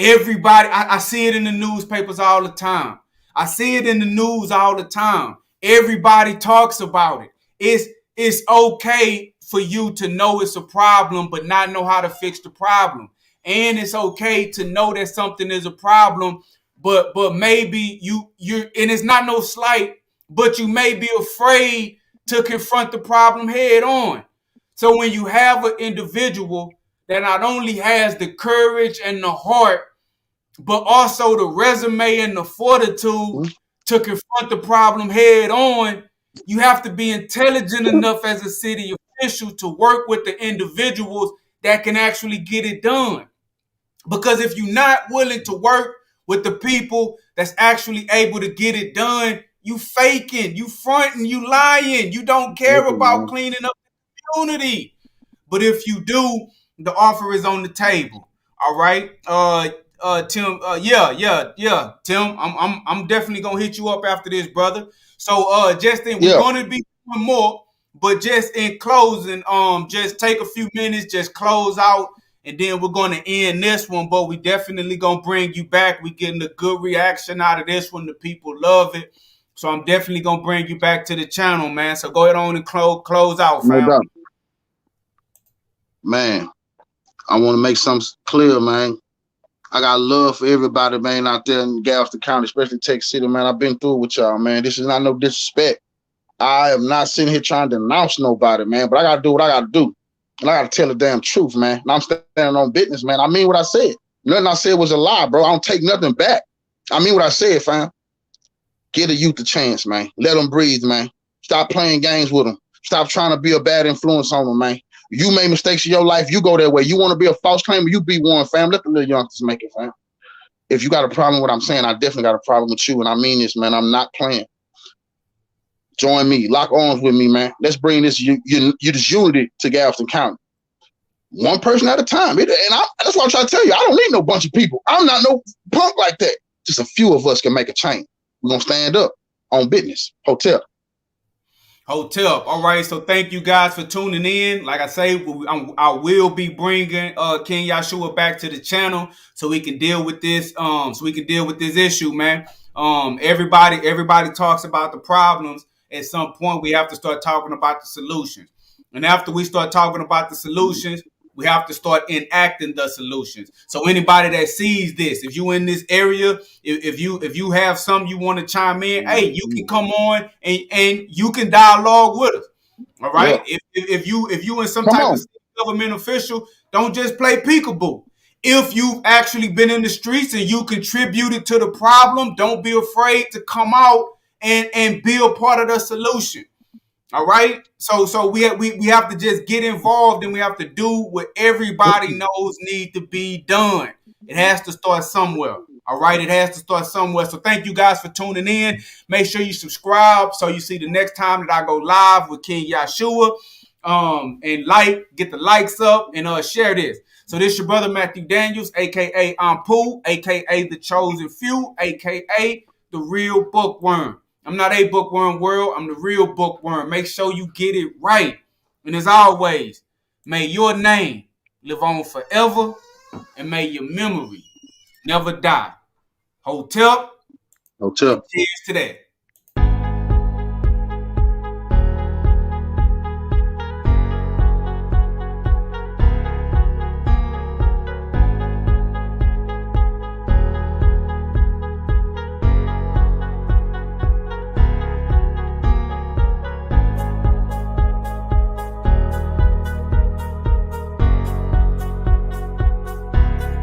Everybody, I see it in the newspapers all the time. I see it in the news all the time. Everybody talks about it. It's okay for you to know it's a problem, but not know how to fix the problem. And it's okay to know that something is a problem, but maybe you and it's not no slight, but you may be afraid to confront the problem head on. So when you have an individual that not only has the courage and the heart, but also the resume and the fortitude to confront the problem head on, you have to be intelligent enough as a city official to work with the individuals that can actually get it done. Because if you're not willing to work with the people that's actually able to get it done, you faking, you fronting, you lying, you don't care about cleaning up the community. But if you do, the offer is on the table. All right. Tim, yeah. Tim, I'm definitely gonna hit you up after this, brother. So we're Yeah, gonna be doing more, but just in closing, just take a few minutes, just close out, and then we're gonna end this one. But we definitely gonna bring you back. We getting a good reaction out of this one. The people love it. So I'm definitely gonna bring you back to the channel, man. So go ahead on and close out, no fam. doubt. Man, I want to make something clear, man. I got love for everybody, man, out there in Galveston County, especially Texas City, man. I've been through it with y'all, man. This is not no disrespect. I am not sitting here trying to denounce nobody, man, but I got to do what I got to do. And I got to tell the damn truth, man. And I'm standing on business, man. I mean what I said. Nothing I said was a lie, bro. I don't take nothing back. I mean what I said, fam. Give the youth a chance, man. Let them breathe, man. Stop playing games with them. Stop trying to be a bad influence on them, man. You made mistakes in your life. You go that way. You want to be a false claimer, you be one, fam. Let the little youngsters make it, fam. If you got a problem with what I'm saying, I definitely got a problem with you. And I mean this, man. I'm not playing. Join me. Lock arms with me, man. Let's bring this unity to Galveston County. One person at a time. That's what I'm trying to tell you. I don't need no bunch of people. I'm not no punk like that. Just a few of us can make a change. We're going to stand up on business. Hotel. All right, so thank you guys for tuning in. Like I say, I will be bringing King Yahshua back to the channel so we can deal with this. Issue, man. Everybody talks about the problems. At some point, we have to start talking about the solutions. And after we start talking about the solutions, we have to start enacting the solutions. So anybody that sees this, if you in this area, if you have something you want to chime in, hey, you can come on and you can dialogue with us. All right. Yeah. If you in some type of government official, don't just play peekaboo. If you've actually been in the streets and you contributed to the problem, don't be afraid to come out and be a part of the solution. All right. So we have to just get involved and we have to do what everybody knows need to be done. It has to start somewhere. All right. It has to start somewhere. So thank you guys for tuning in. Make sure you subscribe so you see the next time that I go live with King Yahshua. And get the likes up and share this. So this is your brother Matthew Daniels, aka I'm Pooh, aka the Chosen Few, aka the Real Bookworm. I'm not a bookworm world. I'm the real bookworm. Make sure you get it right. And as always, may your name live on forever, and may your memory never die. Hotel. Hotel. Cheers to that.